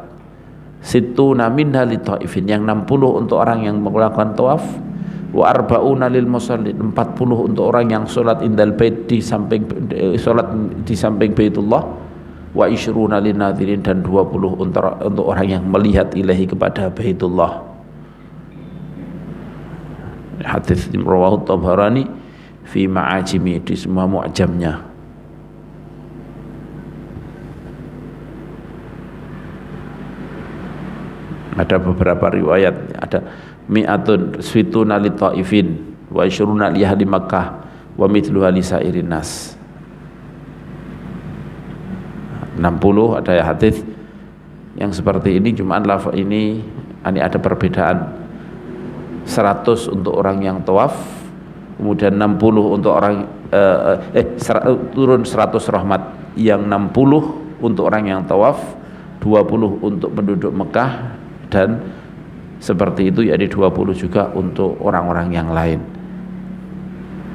Speaker 1: situna minha li ta'ifin, yang 60 untuk orang yang melakukan tawaf, wa arba'una lil musallin, 40 untuk orang yang salat indal bait, di samping salat di samping Baitullah, wa isyruna lin nadhirin, dan 20 untuk orang yang melihat ilahi, kepada Baitullah. Hadis rawahu Tabarani fi ma'ajimi, di semua mu'jamnya. Ada beberapa riwayat, ada mi'atun swituna li ta'ifin wa isyruna li ahli Makkah wa mithluha li sairin nas. 60 ada hadis yang seperti ini, cuma lafaz ini ada perbedaan. 100 untuk orang yang tawaf, kemudian 60 untuk orang turun 100 rahmat, yang 60 untuk orang yang tawaf, 20 untuk penduduk Mekah, dan seperti itu yakni 20 juga untuk orang-orang yang lain.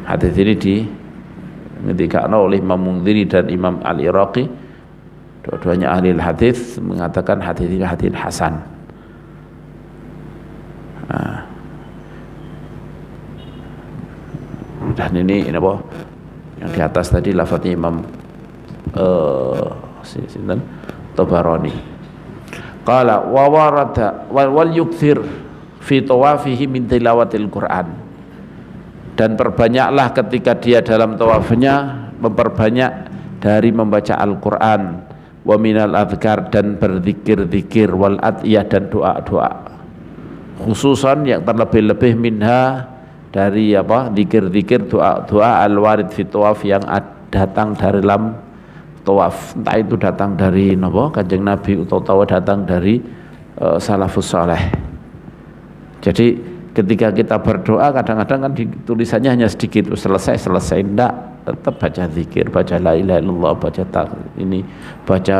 Speaker 1: Hadis ini diketikkan oleh Imam Munziri dan Imam Al-Iraqi, dua-duanya ahli hadis, mengatakan hadis ini hadis hasan. Dan ini apa yang di atas tadi lafadznya Imam Tabarani. Qala wa warada wal yukthir fi tawafihi min tilawatil Quran, dan perbanyaklah ketika dia dalam tawafnya memperbanyak dari membaca Al-Quran, wa minal adhkar, dan berzikir-zikir, wal adiyah, dan doa-doa, khususan yang terlebih-lebih minha, dari apa, zikir-zikir, doa-doa al-warid fi tawaf, yang datang dari dalam tawaf, entah itu datang dari Kanjeng Nabi atau datang dari salafus saleh. Jadi ketika kita berdoa kadang-kadang kan tulisannya hanya sedikit, selesai enggak, tetap baca zikir, baca la ilaha illallah, baca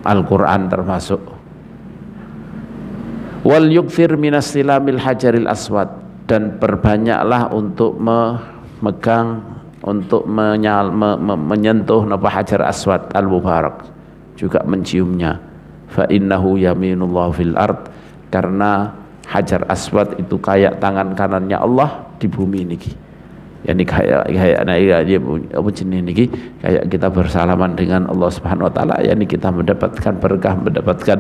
Speaker 1: Al-Quran termasuk. Wal yukthir minas silamil hajaril aswad, dan berbanyaklah untuk memegang, untuk menyentuh hajar aswad al-mubarak, juga menciumnya. Fa innahu yaminullah fil ard, karena hajar aswad itu kayak tangan kanannya Allah di bumi ini. Yani kayak apa jenis ini, kayak kita bersalaman dengan Allah Subhanahu wa taala, yani kita mendapatkan berkah, mendapatkan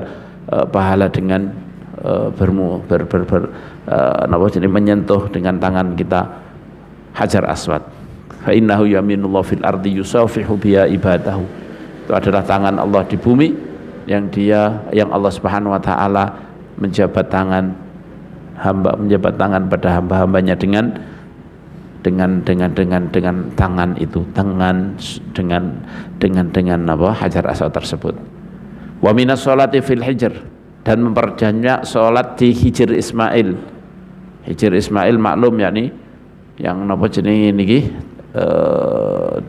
Speaker 1: pahala dengan menyentuh dengan tangan kita hajar aswad. Fa innahu yaminullah fil ardi yusafihu biya ibadahu, itu adalah tangan Allah di bumi yang Allah Subhanahu wa taala menjabat tangan pada hamba-hambanya dengan tangan itu, dengan hajar aswad tersebut. Wa minas sholati fil hijr, dan memperbanyak sholat di Hijr Ismail. Hijr Ismail maklum yakni yang jenis ini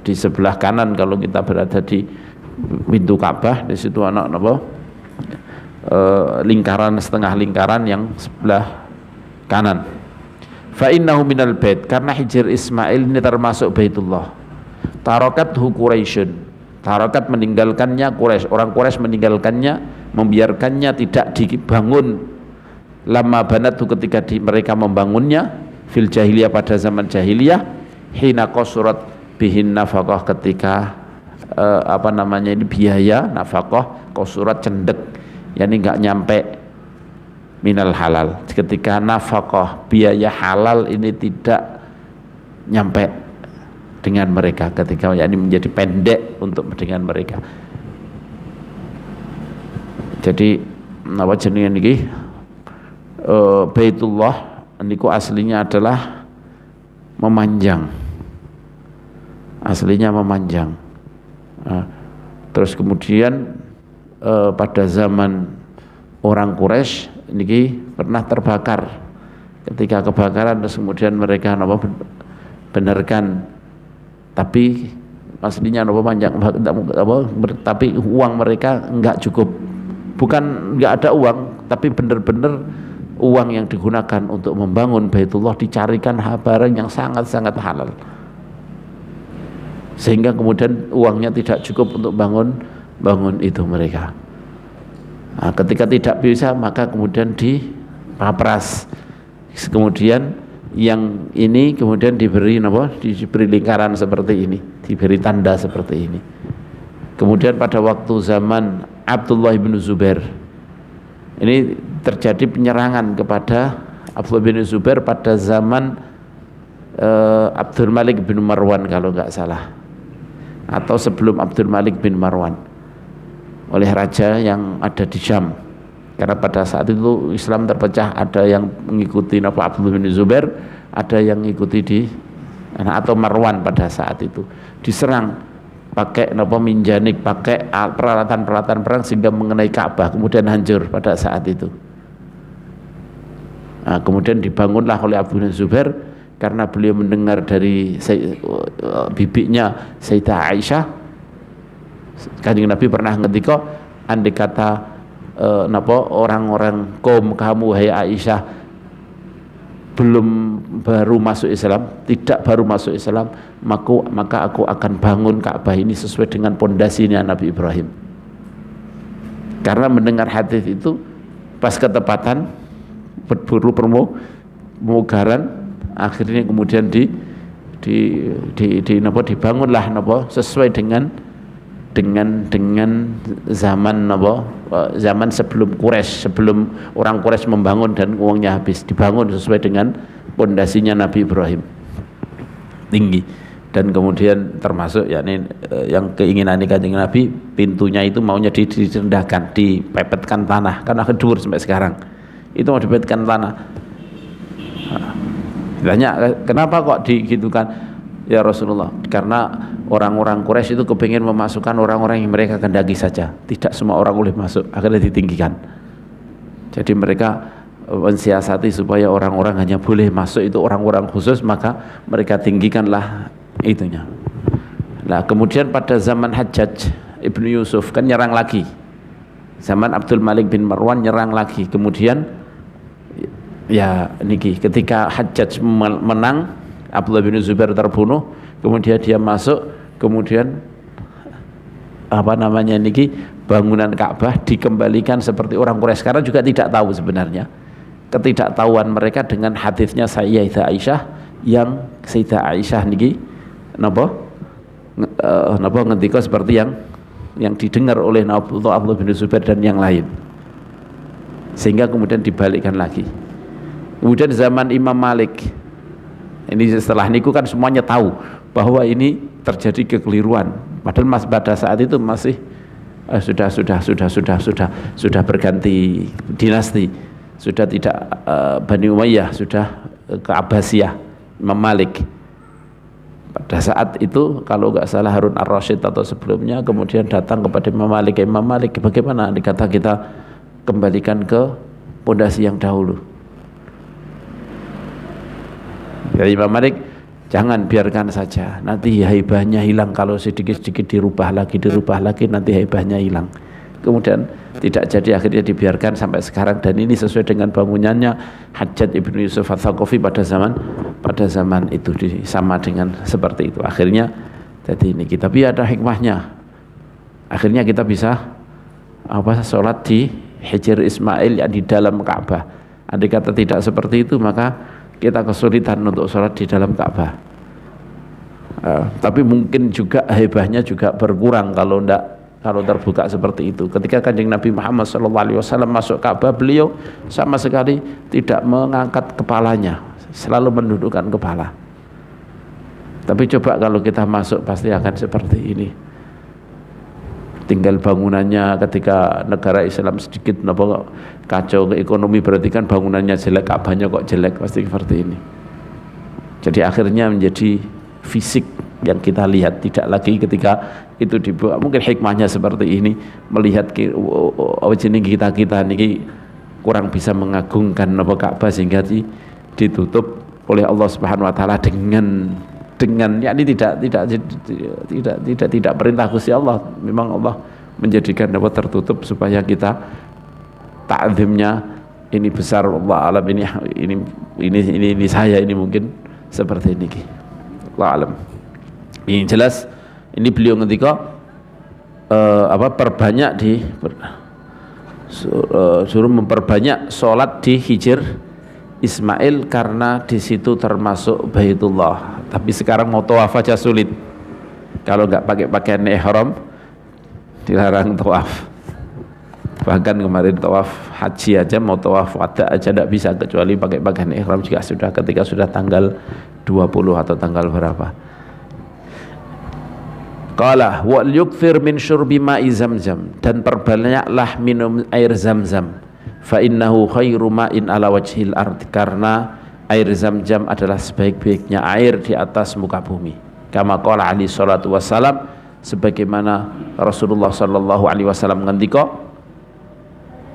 Speaker 1: di sebelah kanan kalau kita berada di pintu Ka'bah, di situ anak lingkaran, setengah lingkaran yang sebelah kanan. Fa innahu minal bait, karena Hijr Ismail ini termasuk Baitullah. Tarakathu Quraisyun, tarakat meninggalkannya Quraisy, orang Quraisy meninggalkannya, membiarkannya tidak dibangun. Lama banatu, ketika mereka membangunnya, fil jahiliyah, pada zaman jahiliyah, hina qasurat bihin nafaqah, ketika biaya nafaqah qasurat cendek, yani enggak nyampe minal halal, ketika nafaqah biaya halal ini tidak nyampe dengan mereka, ketika yakni menjadi pendek untuk dengan mereka. Jadi jenis ini Baitullah niku aslinya adalah memanjang, aslinya memanjang. Terus kemudian pada zaman orang Quraisy niki pernah terbakar. Ketika kebakaran terus kemudian mereka benarkan, tapi aslinya panjang, tapi uang mereka enggak cukup, bukan enggak ada uang, tapi benar-benar uang yang digunakan untuk membangun Baitullah dicarikan barang yang sangat-sangat halal, sehingga kemudian uangnya tidak cukup untuk bangun itu mereka. Nah, ketika tidak bisa maka kemudian dipapras, kemudian yang ini kemudian diberi lingkaran seperti ini, diberi tanda seperti ini. Kemudian pada waktu zaman Abdullah bin Zubair ini terjadi penyerangan kepada Abdullah bin Zubair pada zaman Abdul Malik bin Marwan kalau nggak salah, atau sebelum Abdul Malik bin Marwan, oleh raja yang ada di Syam. Karena pada saat itu Islam terpecah, ada yang mengikuti Abdullah bin Zubair, ada yang mengikuti atau Marwan. Pada saat itu diserang pakai minjanik, pakai peralatan perang sehingga mengenai Ka'bah, kemudian hancur pada saat itu. Nah, kemudian dibangunlah oleh Abdullah bin Zubair karena beliau mendengar dari bibinya Sayyidah Aisyah, Kanjeng Nabi pernah ngendika, andai kata orang-orang kaum kamu hai Aisyah belum baru masuk Islam, tidak baru masuk Islam, maka aku akan bangun Ka'bah ini sesuai dengan pondasinya Nabi Ibrahim. Karena mendengar hadis itu pas ketepatan berburu pemugaran, akhirnya kemudian dibangunlah sesuai dengan zaman zaman sebelum Quraisy, sebelum orang Quraisy membangun dan uangnya habis, dibangun sesuai dengan pondasinya Nabi Ibrahim, tinggi. Dan kemudian termasuk yakni yang keinginan Kanjeng Nabi, pintunya itu maunya direndahkan, dipepetkan tanah, karena kedur sampai sekarang itu mau dipepetkan tanah. Tanya kenapa kok digitukan? Ya Rasulullah, karena orang-orang Quraisy itu kepingin memasukkan orang-orang yang mereka kehendaki saja, tidak semua orang boleh masuk, akhirnya ditinggikan. Jadi mereka mensiasati supaya orang-orang hanya boleh masuk itu orang-orang khusus, maka mereka tinggikanlah itunya. Nah kemudian pada zaman Hajjaj Ibnu Yusuf kan nyerang lagi, zaman Abdul Malik bin Marwan nyerang lagi, kemudian ya niki ketika Hajjaj menang, Abdullah bin Zubair terbunuh, kemudian dia masuk, kemudian bangunan Ka'bah dikembalikan seperti orang Quraisy. Karena juga tidak tahu sebenarnya, ketidaktahuan mereka dengan hadisnya Sayyidah Aisyah, yang Sayyidah Aisyah niki ngendika seperti yang didengar oleh Abdullah bin Zubair dan yang lain, sehingga kemudian dibalikkan lagi. Kemudian zaman Imam Malik ini, setelah niku kan semuanya tahu bahwa ini terjadi kekeliruan, padahal pada saat itu masih sudah berganti dinasti, sudah tidak Bani Umayyah, sudah ke Abbasiyah, Imam Malik. Pada saat itu kalau nggak salah Harun Ar-Rasyid atau sebelumnya kemudian datang kepada Imam Malik, bagaimana dikata kita kembalikan ke pondasi yang dahulu. Ya Imam Malik, jangan, biarkan saja, nanti haibahnya hilang kalau sedikit-sedikit dirubah lagi nanti haibahnya hilang. Kemudian tidak jadi, akhirnya dibiarkan sampai sekarang, dan ini sesuai dengan bangunannya Hajjaj Ibnu Yusuf Ats-Tsaqafi pada zaman itu, sama dengan seperti itu. Akhirnya jadi ini kita, tapi ada hikmahnya, akhirnya kita bisa sholat di Hijr Ismail, yang di dalam Ka'bah. Andai kata tidak seperti itu, maka kita kesulitan untuk sholat di dalam Ka'bah. Tapi mungkin juga hebahnya juga berkurang kalau terbuka seperti itu. Ketika Kanjeng Nabi Muhammad SAW masuk Ka'bah, beliau sama sekali tidak mengangkat kepalanya, selalu mendudukkan kepala. Tapi coba kalau kita masuk, pasti akan seperti ini. Tinggal bangunannya, ketika negara Islam sedikit kacau ke ekonomi, berarti kan bangunannya jelek, Ka'bahnya kok jelek, pasti seperti ini. Jadi akhirnya menjadi fisik yang kita lihat, tidak lagi ketika itu dibuat. Mungkin hikmahnya seperti ini, melihat kita niki kurang bisa mengagungkan Ka'bah, sehingga ditutup oleh Allah Subhanahu wa taala dengan yakni tidak perintah Gusti Allah. Memang Allah menjadikan tertutup supaya kita ta'zimnya ini besar. Allah alam, ini saya ini mungkin seperti ini. Allah alam. Ini jelas, ini beliau ketika perbanyak suruh memperbanyak sholat di Hijr Ismail, karena di situ termasuk Baitullah. Tapi sekarang mau tawaf aja sulit, kalau nggak pakai pakaian ihram dilarang tawaf. Bahkan kemarin tawaf haji aja, mau tawaf wada aja tidak bisa, kecuali pakai pakaian ihram juga sudah, ketika sudah tanggal 20 atau tanggal berapa. Qala wal yukthir min syurbi ma'i zamzam, dan perbanyaklah minum air Zamzam. Fa innahu khairu ma'in ala wajhil ard, karena air Zamzam adalah sebaik-baiknya air di atas muka bumi. Kama qala alaihi salatu wassalam, sebagaimana Rasulullah sallallahu alaihi wasallam ngendika,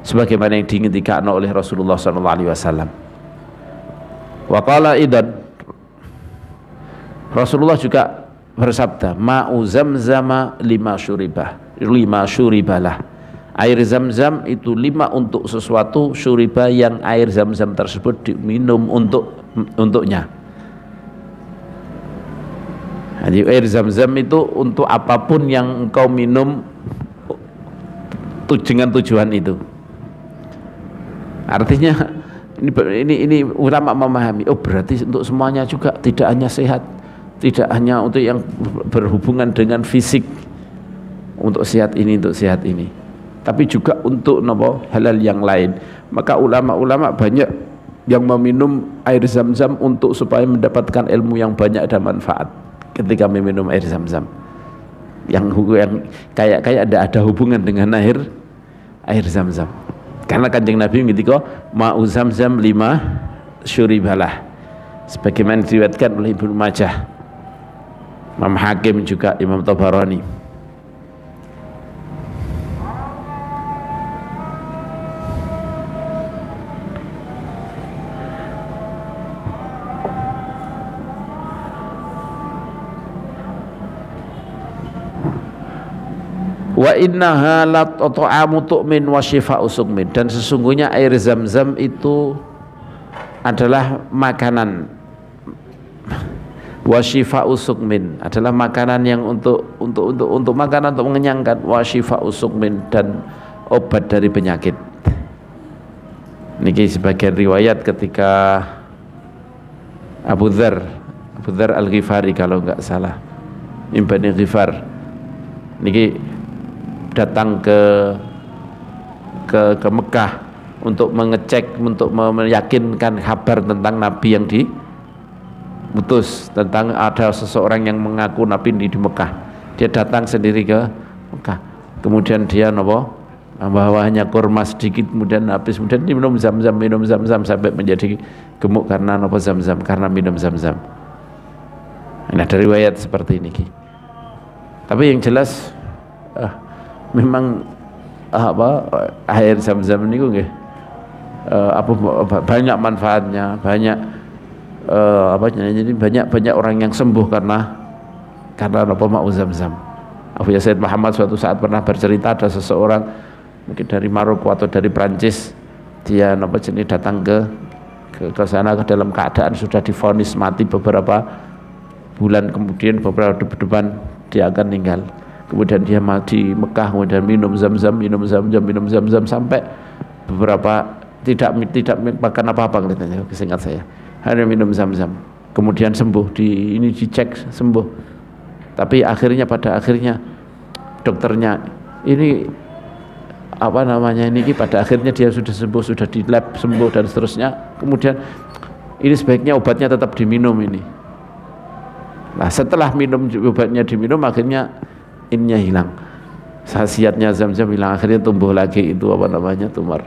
Speaker 1: sebagaimana yang dingendikakan oleh Rasulullah sallallahu alaihi wasallam. Wa qala idan, Rasulullah juga bersabda, ma'u zamzama lima syuribalah, Air zam-zam itu 5 untuk sesuatu, syuriba yang air zam-zam tersebut diminum untuknya. Jadi air zam-zam itu untuk apapun yang engkau minum dengan tujuan itu. Artinya ini ulama memahami, oh berarti untuk semuanya juga, tidak hanya sehat, tidak hanya untuk yang berhubungan dengan fisik, untuk sehat ini, untuk sehat ini, tapi juga untuk halal yang lain. Maka ulama-ulama banyak yang meminum air zam-zam untuk supaya mendapatkan ilmu yang banyak dan manfaat ketika meminum air zam-zam yang kayak ada hubungan dengan air zam-zam. Karena Kanjeng Nabi ngendika ma'u zam-zam 5 syuribalah, sebagaimana diriwayatkan oleh Ibnu Majah, Imam Hakim, juga Imam Tabarani. Wa innaha la ta'amu tu'min wa shifa'u suqmin, dan sesungguhnya air zam-zam itu adalah makanan, wa shifa'u suqmin adalah makanan yang untuk makanan untuk mengenyangkan, wa shifa'u suqmin dan obat dari penyakit. Niki sebagian riwayat ketika Abu Dzar Al-Ghifari kalau enggak salah, Ibnu Ghifar niki datang ke Mekah untuk mengecek, untuk meyakinkan kabar tentang Nabi yang diutus, tentang ada seseorang yang mengaku Nabi di Mekah. Dia datang sendiri ke Mekah, kemudian dia membawa hanya kurma sedikit, kemudian habis, kemudian minum zam-zam sampai menjadi gemuk karena zam-zam, karena minum zam-zam. Nah, dari riwayat seperti ini. Tapi yang jelas memang air zam-zam ini banyak manfaatnya, banyak jadi banyak orang yang sembuh karena ma'u zam-zam. Abu Yazid Muhammad suatu saat pernah bercerita, ada seseorang mungkin dari Maroko atau dari Prancis, dia datang ke sana dalam keadaan sudah divonis mati, beberapa bulan kemudian, beberapa depan dia akan meninggal. Kemudian dia mati Mekah, kemudian minum zam-zam sampai beberapa tidak makan apa-apa kelihatannya, seingat saya, hanya minum zam-zam. Kemudian sembuh, dicek sembuh. Tapi pada akhirnya dokternya ini pada akhirnya dia sudah sembuh, sudah di lab sembuh dan seterusnya. Kemudian ini sebaiknya obatnya tetap diminum ini. Nah, setelah obatnya diminum, akhirnya ininya hilang, khasiatnya zam-zam hilang, akhirnya tumbuh lagi itu tumor,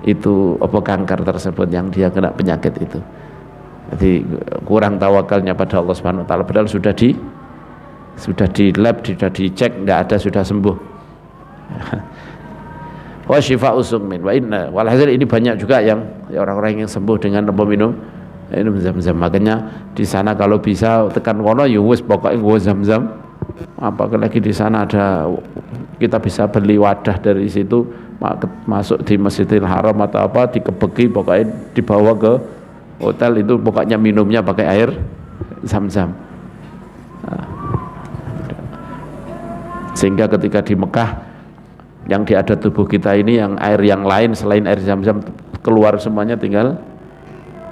Speaker 1: itu kanker tersebut yang dia kena penyakit itu. Jadi kurang tawakalnya pada Allah Subhanahu wa taala, padahal sudah di lab, sudah dicek, enggak ada, sudah sembuh. Wa shifa'u suqmin wa inna, walhasil ini banyak juga yang orang-orang yang sembuh dengan minum zam-zam. Makanya di sana kalau bisa tekan kono ya wis pokoke nggo zam-zam. Apalagi di sana kita bisa beli wadah dari situ, masuk di Masjidil Haram atau dikebeki, pokoknya dibawa ke hotel, itu pokoknya minumnya pakai air zam-zam. Sehingga ketika di Mekah yang di ada tubuh kita ini, yang air yang lain selain air zam-zam keluar semuanya, tinggal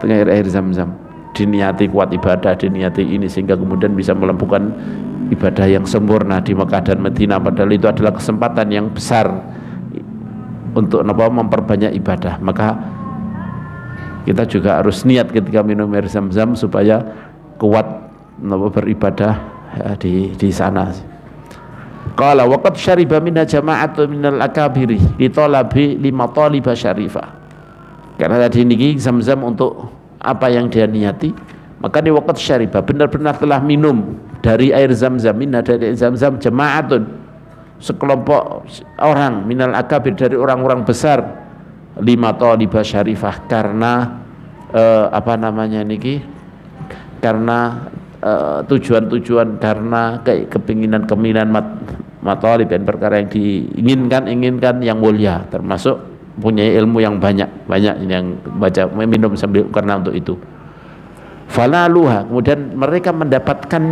Speaker 1: air zam-zam. Diniati kuat ibadah, diniati ini, sehingga kemudian bisa melakukan ibadah yang sempurna di Mekah dan Madinah. Padahal itu adalah kesempatan yang besar untuk memperbanyak ibadah. Maka kita juga harus niat ketika minum air zam-zam supaya kuat beribadah di sana. Qala waqad syariba minha jama'atu minal akabiri lima taliba syarifah. Karena tadi niki zam-zam untuk apa yang dia niati, maka di waqad syariba benar-benar telah minum dari air zam-zam, dari air zam-zam jama'atun, sekelompok orang, minal akabir, dari orang-orang besar, lima talibah syarifah, karena karena tujuan-tujuan, karena kepinginan matalib dan perkara yang diinginkan yang mulia, termasuk punya ilmu yang banyak yang baca minum sambil karena untuk itu. Falaluha, kemudian mereka mendapatkan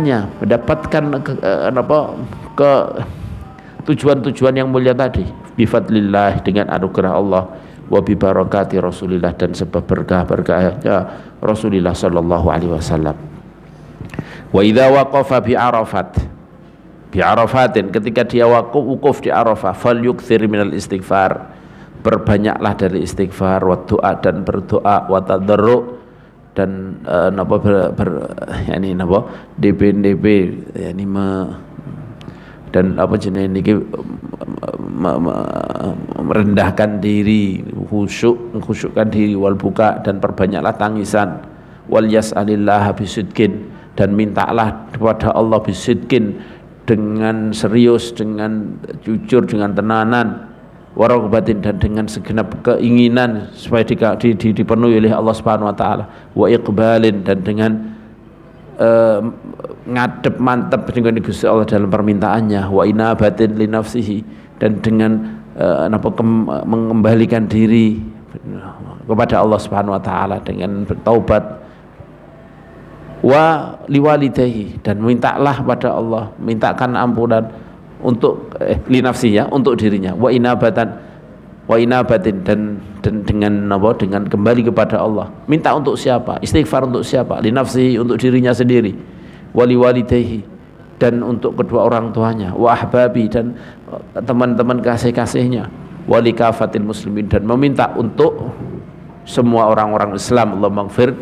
Speaker 1: ke tujuan-tujuan yang mulia tadi, bifadlillah, dengan anugerah Allah, wa bi barakati Rasulillah, dan sebab berkah-berkahnya Rasulullah sallallahu alaihi wasallam. Wa idza waqafa bi Arafatin, ketika dia wukuf di Arafah, falyukthir minal istighfar, berbanyaklah dari istighfar, wa doa, dan berdoa, wa tadarru, dan DP yani dan apa jenis niki merendahkan diri, khusyukkan diri, wal buka, dan perbanyaklah tangisan, wal yas'alillah bisidqin, dan mintalah kepada Allah bisidqin, dengan serius, dengan jujur, dengan tenanan, waragbatin, dan dengan segenap keinginan supaya dipenuhi oleh Allah Subhanahu wa taala, wa iqbalin, dan dengan ngadep mantap dengan Gusti Allah dalam permintaannya, wa inabatin li nafsihi, dan dengan mengembalikan diri kepada Allah Subhanahu wa taala dengan bertaubat, wa liwalidayhi, dan mintalah pada Allah, mintakan ampunan untuk li nafsi, ya, untuk dirinya, wa inabatin, dan dengan kembali kepada Allah, minta untuk siapa, istighfar untuk siapa, li nafsi, untuk dirinya sendiri, wa liwalidayhi, dan untuk kedua orang tuanya, wa ahbabi, dan teman-teman kasih-kasihnya, wa likafatil muslimin, dan meminta untuk semua orang-orang Islam, Allah maghfir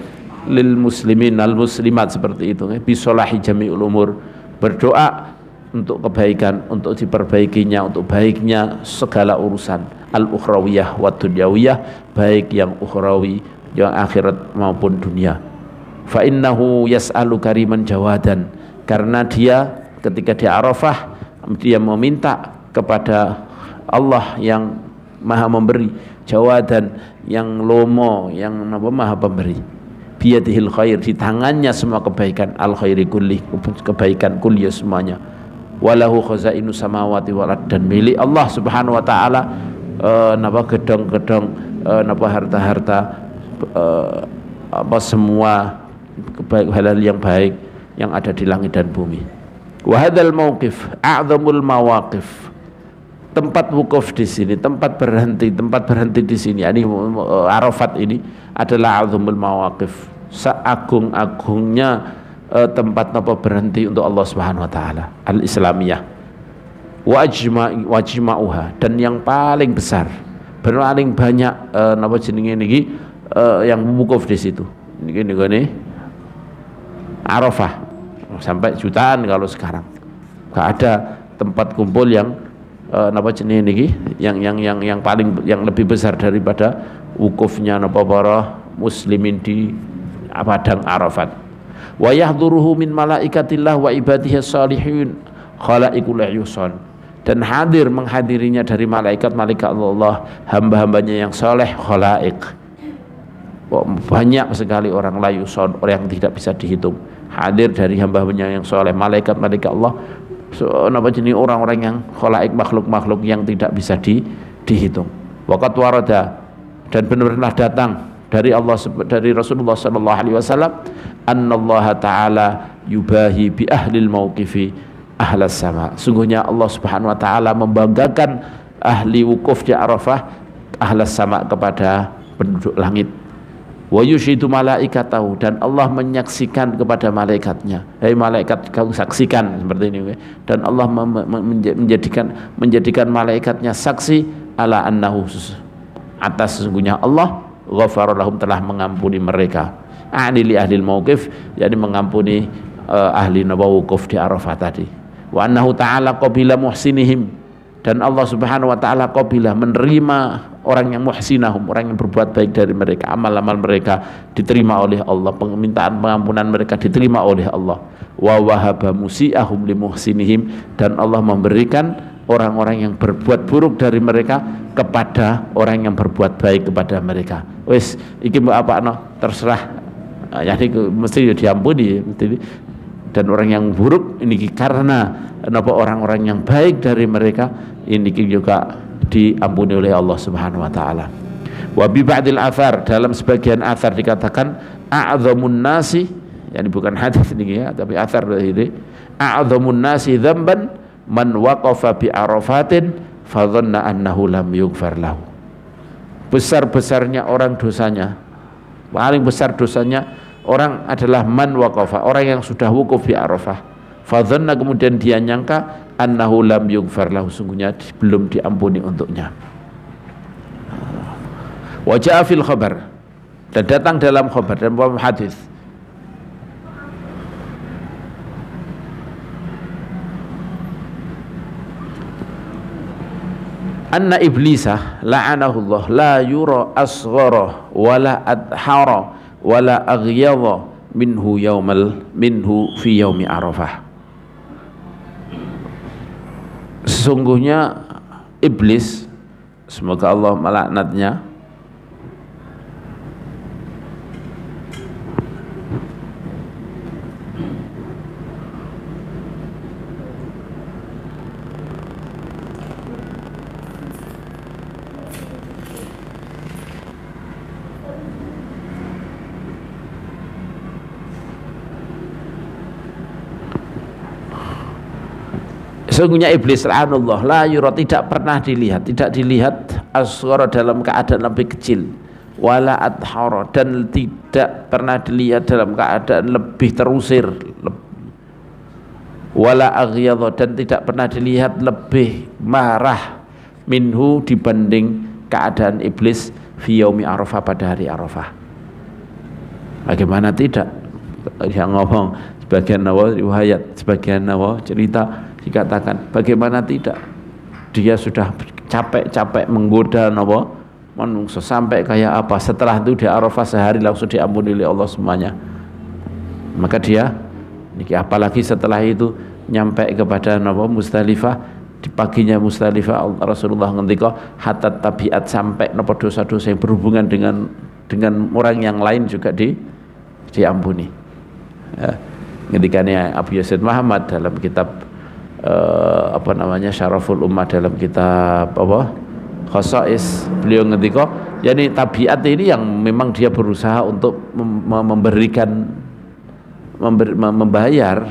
Speaker 1: lil muslimin al muslimat, seperti itu, bisolahi jami'ul umur, berdoa untuk kebaikan, untuk diperbaikinya, untuk baiknya segala urusan, al ukhrawiyah wa dunyawiyah, baik yang ukhrawi, yang akhirat maupun dunia. Fa innahu yas'alu kariman jawadan, karena dia ketika di Arafah dia meminta kepada Allah yang maha memberi, jawadan, yang lomo, yang maha pemberi, biyadihil khair, di tangannya semua kebaikan, al khairi kulli, kebaikan kulli semuanya, walahu khazainu samawati wal ard, dan milik Allah Subhanahu wa taala gedong-gedong harta-harta semua hal-hal yang baik yang ada di langit dan bumi. Wa hadzal mauqif a'zamul mawaqif, tempat wukuf di sini, tempat berhenti di sini, ini Arafat ini adalah a'zamul mawaqif, seagung-agungnya tempat berhenti untuk Allah Subhanahu wa taala, al-islamiyah, wajma'uha, dan yang paling besar, paling banyak jenenge niki yang wukuf di situ. Niki Arafah sampai jutaan kalau sekarang. Enggak ada tempat kumpul yang jenenge niki yang paling, yang lebih besar daripada wukufnya para muslimin di padang Arafat. Wa yahduruhu min malaikatillah wa ibadihi shalihin khalaiqul yuson, dan menghadirinya dari malaikat Allah, hamba-hambanya yang saleh, khalaik, banyak sekali orang, la yuson, orang yang tidak bisa dihitung, hadir dari hamba-hambanya yang saleh, malaikat Allah, orang-orang yang khalaik, makhluk-makhluk yang tidak bisa dihitung. Waqat warada, dan benar-benar datang dari Allah, dari Rasulullah sallallahu alaihi wasallam, annallaha ta'ala yubahi bi ahlil mauqifi ahlas sama, sungguhnya Allah Subhanahu wa taala membanggakan ahli wukuf di Arafah, ahlas sama, kepada penduduk langit. Wa yushidu malaikatahu, dan Allah menyaksikan kepada malaikatnya, hei malaikat, kamu saksikan, seperti ini, dan Allah menjadikan malaikatnya saksi, ala annahu, atas sesungguhnya Allah, ghafara lahum, telah mengampuni mereka, li ahlil mauqif, yakni mengampuni ahli wukuf di Arafah tadi. Wa annahu ta'ala qabila muhsinihim, dan Allah Subhanahu wa taala qabila, menerima orang yang muhsinahum, orang yang berbuat baik dari mereka, amal-amal mereka diterima oleh Allah, permintaan pengampunan mereka diterima oleh Allah. Wa wahaba musi'ahum li muhsinihim, dan Allah memberikan orang-orang yang berbuat buruk dari mereka kepada orang yang berbuat baik kepada mereka. Wis iki apa terserah, jadi mesti diampuni, mesti Dan orang yang buruk ini karena napa orang-orang yang baik dari mereka ini juga diampuni oleh Allah Subhanahu wa taala. Wa bi ba'dil athar, dalam sebagian athar dikatakan a'dhamun nasi, yani bukan hadis ini ya, tapi athar ini, a'dhamun nasi dzamban man waqafa bi arafatin fa dhanna annahu lam yughfar lahu. Besar-besarnya orang dosanya, paling besar dosanya orang adalah man waqafa, orang yang sudah wukuf di Arafah. Fadhanna, kemudian dia nyangka annahu lam yughfar lahu, sungguhnya belum diampuni untuknya. Wa ja'a fil khabar, dan datang dalam khabar dan hadis, anna iblisa la'anahullah la yura asghara wala adhara wala aghyadha minhu fi yaumi Arafah. Sesungguhnya iblis, semoga Allah melaknatnya, sesungguhnya iblis la'anullah la yura, tidak pernah dilihat, tidak dilihat asghara, dalam keadaan lebih kecil, wala adhara, dan tidak pernah dilihat dalam keadaan lebih terusir, wala aghyadha, dan tidak pernah dilihat lebih marah minhu, dibanding keadaan iblis fi yaumi Arafah, pada hari Arafah. Bagaimana tidak, yang ngomong sebagian nawa riwayat, sebagian nawa cerita, dikatakan bagaimana tidak, dia sudah capek-capek menggoda nawa menungso sampai kayak apa, setelah itu di Arafah sehari langsung diampuni oleh Allah semuanya. Maka dia niki, apalagi setelah itu nyampe kepada nawa Musdalifah, di paginya Musdalifah Rasulullah ngendika hatta tabiat, sampai napa dosa-dosa yang berhubungan dengan orang yang lain juga diampuni. Ya, ngendikanya Abu Yazid Muhammad dalam kitab Syaraful Ummah, dalam kitab Khasais, beliau ngendika, yakni tabiat ini yang memang dia berusaha untuk membayar.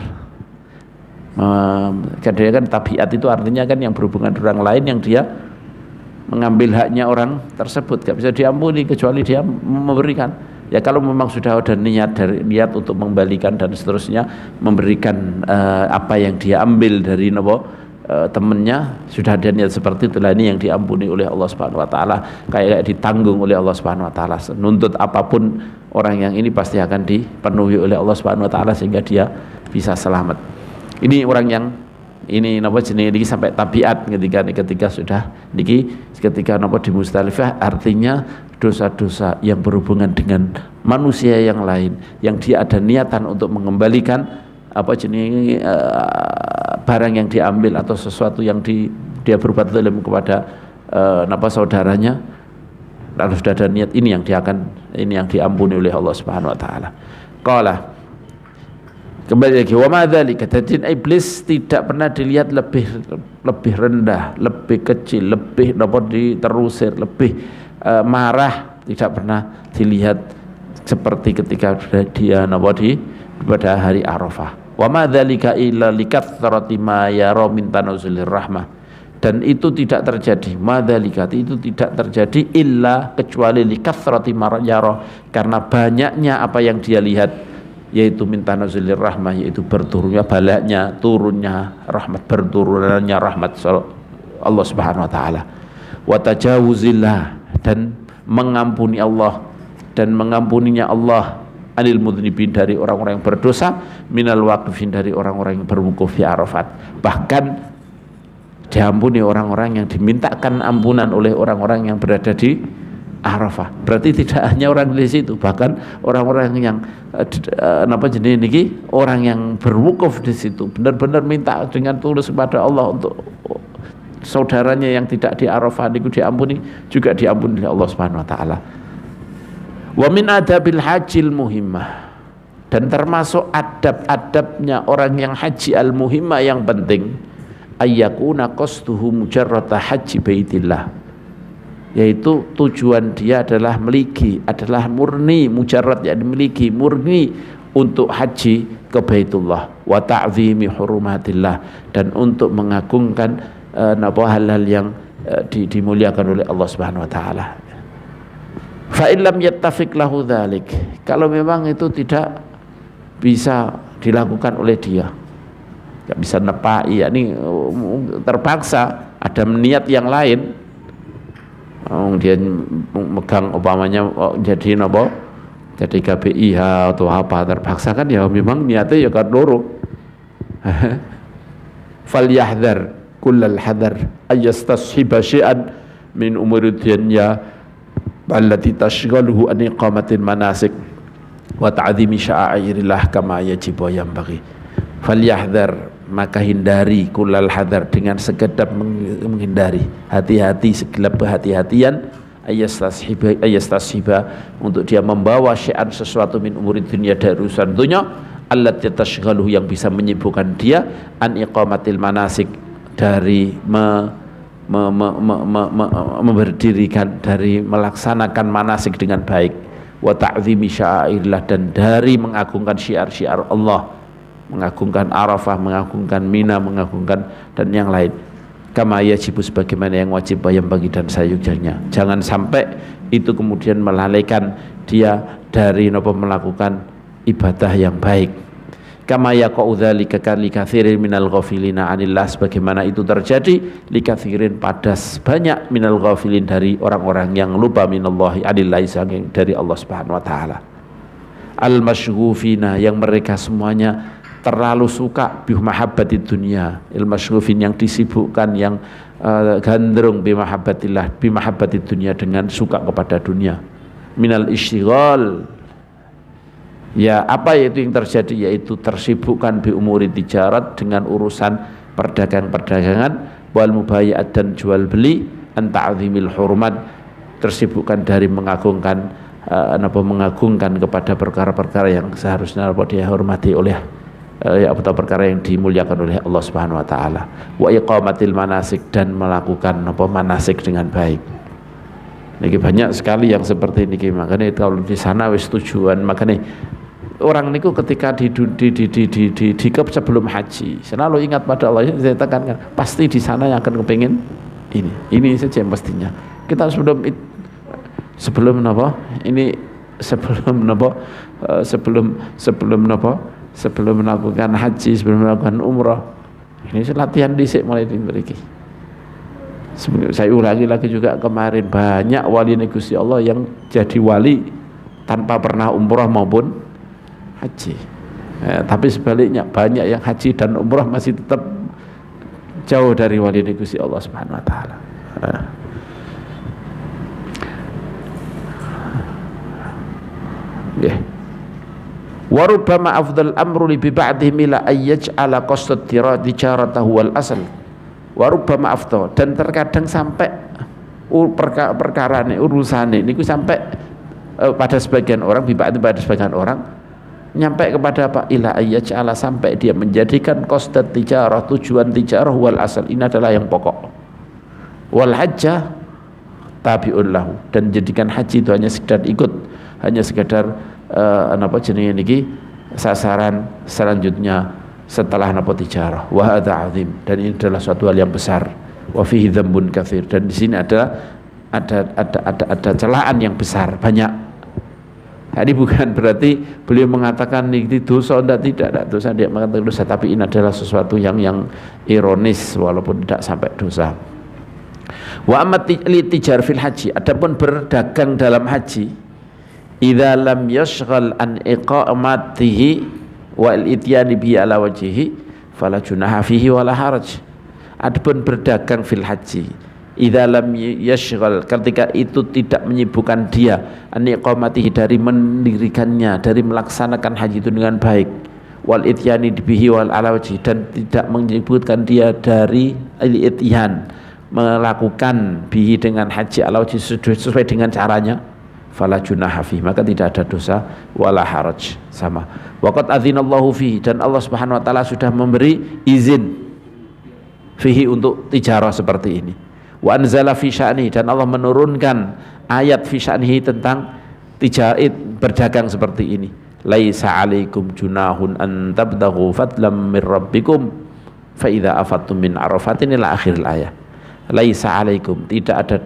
Speaker 1: Kadang-kadang tabiat itu artinya kan yang berhubungan dengan orang lain, yang dia mengambil haknya orang tersebut, gak bisa diampuni kecuali dia memberikan. Ya kalau memang sudah ada niat untuk mengembalikan dan seterusnya, memberikan apa yang dia ambil dari temannya, sudah ada niat seperti itulah, ini yang diampuni oleh Allah Subhanahu wa taala, kayak ditanggung oleh Allah Subhanahu wa taala. Nuntut apapun orang yang ini pasti akan dipenuhi oleh Allah Subhanahu wa taala sehingga dia bisa selamat. Ini orang yang ini jenis niki sampai tabiat ketika sudah niki, ketika di Musdalifah, artinya dosa-dosa yang berhubungan dengan manusia yang lain, yang dia ada niatan untuk mengembalikan barang yang diambil atau sesuatu yang dia berbuat zalim kepada saudaranya, lalu sudah ada niat, ini yang diampuni oleh Allah Subhanahu wa taala. Qala, kembali lagi, wa madzalika, jadi iblis tidak pernah dilihat lebih rendah, lebih kecil, lebih terusir, lebih marah, tidak pernah dilihat seperti ketika dia pada hari Arafah. Wa madzalika illa likathrati ma yara min tanazzulir rahmah, dan itu tidak terjadi, madzalika itu tidak terjadi illa kecuali likathrati ma yara, karena banyaknya apa yang dia lihat, yaitu min tanazzulir rahmah, yaitu berturunnya balanya, turunnya rahmat, berturunannya rahmat Allah Subhanahu wa taala. Wa tajawuzillah, dan mengampuni Allah, dan mengampuninya Allah anil mudhnibin, dari orang-orang yang berdosa, minal waqifin, dari orang-orang yang berwukuf di Arafat. Bahkan diampuni orang-orang yang dimintakan ampunan oleh orang-orang yang berada di Arafah. Berarti tidak hanya orang di situ, bahkan orang-orang yang orang yang berwukuf di situ benar-benar minta dengan tulus kepada Allah untuk saudaranya yang tidak di Arafah itu diampuni, juga diampuni oleh Allah Subhanahu wa taala. Wa min adabil hajjil muhimmah, Dan termasuk adab-adabnya orang yang haji al-muhimmah yang penting, ayyakuna qasduhu mujarrata haji baitillah, yaitu tujuan dia adalah meligi, adalah murni mujarrad, yang dimiliki murni untuk haji ke Baitullah, wa ta'zimi hurumatillah, dan untuk mengagungkan hal-hal yang dimuliakan oleh Allah Subhanahu wa taala. Fa illam yattafiq lahu dzalik, kalau memang itu tidak bisa dilakukan oleh dia, nggak bisa nepai, yakni terpaksa ada niat yang lain, dia megang umpamanya jadi napa, jadi KPIH atau apa, terpaksa kan ya memang niatnya ya kan loro. Falyahdhar kullal hadar ayastashiba syai'an min umuri dunya allati tashghaluhu an iqamatil manasik wa ta'zimi sya'airillah kama yajibu yanbaghi. Falyahdhar, maka hindari, kullal hadar, dengan sekedap menghindari, hati-hati, segelap kehati-hatian, ayastashiba, untuk dia membawa syai'an, sesuatu, min umuri dunya, dari urusan dunya, allati tashghaluhu, yang bisa menyibukkan dia, an iqamatil manasik, dari memberdirikan, dari melaksanakan manasik dengan baik, wa ta'zimi sya'airillah, dan dari mengagungkan syiar-syiar Allah, mengagungkan Arafah, mengagungkan Mina, mengagungkan dan yang lain, kama yajibu, sebagaimana yang wajib, yang bagi dan sayujarnya. Jangan sampai itu kemudian melalaikan dia dari melakukan ibadah yang baik. Kama yaqa'u dzalika likathirin minal ghafilina 'anillah, sebagaimana itu terjadi likathirin, pada banyak minal ghafilin, dari orang-orang yang lupa, minallahi 'anillah, dari Allah Subhanahu wa taala. Al masyghufina, yang mereka semuanya terlalu suka bi mahabbatid dunya, il masyghufin, yang disibukkan, yang gandrung bi mahabbatillah, bi mahabbatid dunya, dengan suka kepada dunia. Minal isyghal, ya apa itu yang terjadi, yaitu tersibukkan bi umuri tijarat, dengan urusan perdagangan, wal mubayi'at, dan jual beli, an ta'zimil hurmat, tersibukkan dari mengagungkan mengagungkan kepada perkara-perkara yang seharusnya dia hormati oleh atau perkara yang dimuliakan oleh Allah Subhanahu wa taala. Wa iqamatil manasik, dan melakukan manasik dengan baik. Niki banyak sekali yang seperti ini, makanya kalau di sana wis tujuan, makanya orang niku ketika di sebelum haji selalu ingat pada Allah. Saya tekankan, pasti di sana yang akan kepingin ini saja mestinya. Kita sebelum melakukan haji, sebelum melakukan umrah, ini latihan dhisik mulai dimiliki. Saya ulangi lagi juga, kemarin banyak wali Gusti Allah yang jadi wali tanpa pernah umrah maupun haji. Tapi sebaliknya banyak yang haji dan umrah masih tetap jauh dari wali Gusti Allah Subhanahu wa taala. Wa rubbama afdal amru li bi ba'dihim ila ayyaj'ala qasad tijaratahu wal asal. Wa rubbama afdal, dan terkadang sampai perkara ini, urusan ini sampai pada sebagian orang, pada sebagian orang nyampai kepada apa, ila ayyaj'ala, sampai dia menjadikan qasad tijarah, tujuan tijarah, wal asal, ini adalah yang pokok, wal hajjah tabi'un lahu, dan jadikan haji itu hanya sekedar ikut, hanya sekedar jenenge niki sasaran selanjutnya setelah tijarah. Wa hadza azim, dan ini adalah suatu hal yang besar. Wa fihi dzambun katsir, dan di sini ada celaan yang besar, banyak. Ini bukan berarti beliau mengatakan ini dosa, tidak dosa, dia mengatakan dosa, tapi ini adalah sesuatu yang ironis walaupun tidak sampai dosa. Wa amat tijar fil haji, adapun berdagang dalam haji, idza lam yashghal an iqamatihi wal ityani bi ala wajhihi fala junaha fihi wala haraj. Adapun berdagang fil haji, idza lam yashghal, ketika itu tidak menyibukkan dia, an iqamatihi, dari mendirikannya, dari melaksanakan haji itu dengan baik, wal ityani bihi wal ala wajhi, dan tidak menyibukkan dia dari al-ityan, melakukan bihi dengan haji ala wajhi, sesuai dengan caranya, fala junaha fihi, maka tidak ada dosa, wala haraj, sama. Waqad adzinallahu fihi, dan Allah Subhanahu wa taala sudah memberi izin fihi untuk tijarah seperti ini. Wa anzala fi sya'ni, dan Allah menurunkan ayat fi sya'nihi tentang tijarah berdagang seperti ini. Laisa 'alaikum junahun an tabtaghu fadlam min rabbikum fa idza afattum min arafatin ila akhir ayat. Laisa 'alaikum, tidak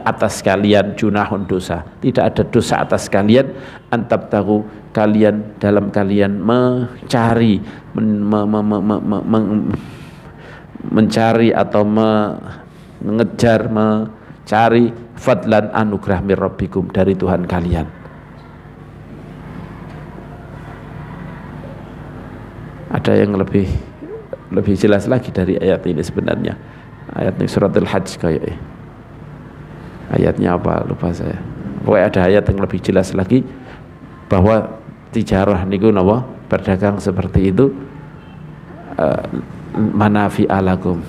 Speaker 1: atas kalian junahun dosa, tidak ada dosa atas kalian an tabtaghu, kalian dalam kalian mencari mencari atau mengejar, mencari fadlan, anugerah mir rabbikum, dari Tuhan kalian. Ada yang lebih jelas lagi dari ayat ini sebenarnya. Ayat ini suratul Hajj kayaknya. Ayatnya apa lupa saya. Pokoknya ada ayat yang lebih jelas lagi bahwa tijarah niku napa, berdagang seperti itu manafi alakum.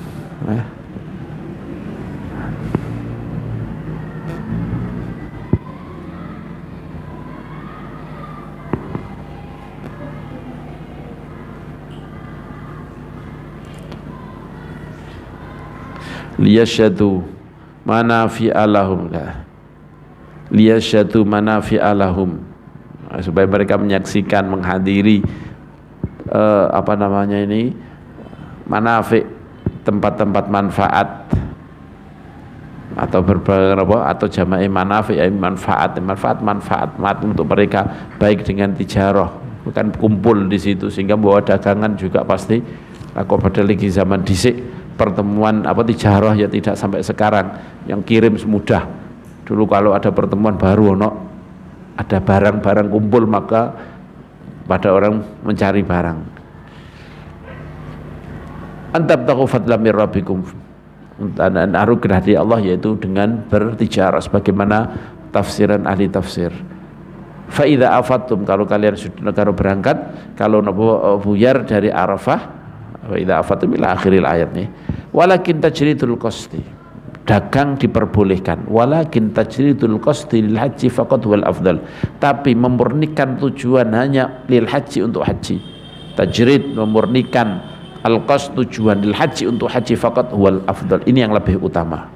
Speaker 1: Liyasyadu manafi'alahum, liyasyadu manafi'alahum, supaya mereka menyaksikan, menghadiri manafi', tempat-tempat manfaat, atau atau jama'i manafi', manfaat untuk mereka, baik dengan tijarah, bukan kumpul di situ, sehingga bawa dagangan juga pasti. Aku pada lagi zaman dhisik pertemuan tijarah ya tidak sampai sekarang yang kirim semudah. Dulu kalau ada pertemuan baru ada barang-barang kumpul, maka pada orang mencari barang. Antabtaghu fadlan min rabbikum, anugerah dari Allah, yaitu dengan bertijarah, sebagaimana tafsiran ahli tafsir. Fa idza afattum, kalau kalian sudah berangkat, kalau buyar dari Arafah, wa idza afattum ila akhiril ayat nih. Walakin tajridul qasdi, dagang diperbolehkan. Walakin tajridul qasdi lil haji faqad wal afdal, tapi memurnikan tujuan hanya lil haji, untuk haji. Tajrid memurnikan al-qasd, tujuan lil haji, untuk haji, faqad wal afdal, ini yang lebih utama.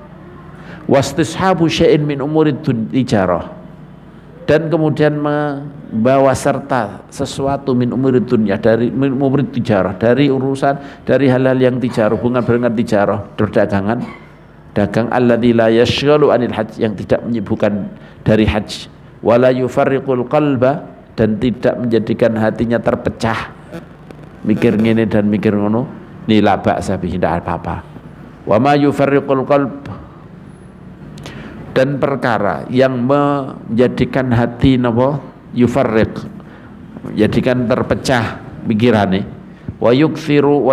Speaker 1: Wastishabu syai'in min umurid tijarah, dan kemudian membawa serta sesuatu min umurid dunya, dari min umurid tijarah, dari urusan, dari hal-hal yang tijarah, hubungan dengan tijarah, perdagangan, dagang, alladzi la yashghalu anil hajj, yang tidak menyibukkan dari haji, wala yufarriqul qalba, dan tidak menjadikan hatinya terpecah, mikir ngene dan mikir ngono, ni la ba'sa bihi, tidak apa-apa. Wa ma yufarriqul qalb, dan perkara yang menjadikan hati yufarriq, menjadikan terpecah pikirannya, wa yukthiru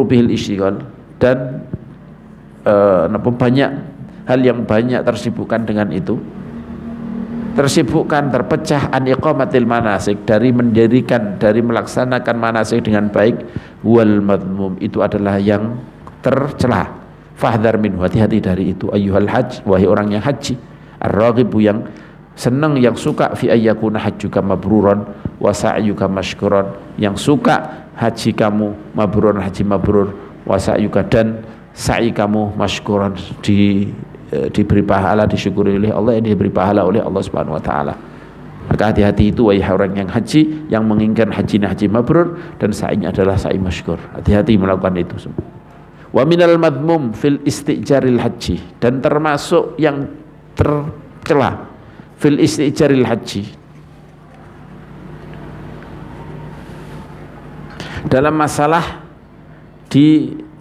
Speaker 1: bihil isyghal, dan banyak hal yang banyak tersibukkan dengan itu, tersibukkan, terpecah an iqamatil manasik, dari mendirikan, dari melaksanakan manasik dengan baik, wal madmum, itu adalah yang tercela. Fahdhar minhu, hati-hati dari itu, ayyuhal hajj, wahai orang yang haji, ar-raghibu, yang senang, yang suka, fi ayyakuna hajjuka mabruran wa sa'yuka mashkuran, yang suka haji kamu mabruran, haji mabrur, wa sa'yuka, dan sa'i kamu mashkuran, diberi pahala, disyukuri oleh Allah, diberi pahala oleh Allah Subhanahu wa taala. Maka hati-hati itu wahai orang yang haji, yang menginginkan hajinya haji mabrur dan sa'inya adalah sa'i mashkur. Hati-hati melakukan itu semua. Wa minal madmum fil istijaril haji, dan termasuk yang tercela fil istijaril haji, dalam masalah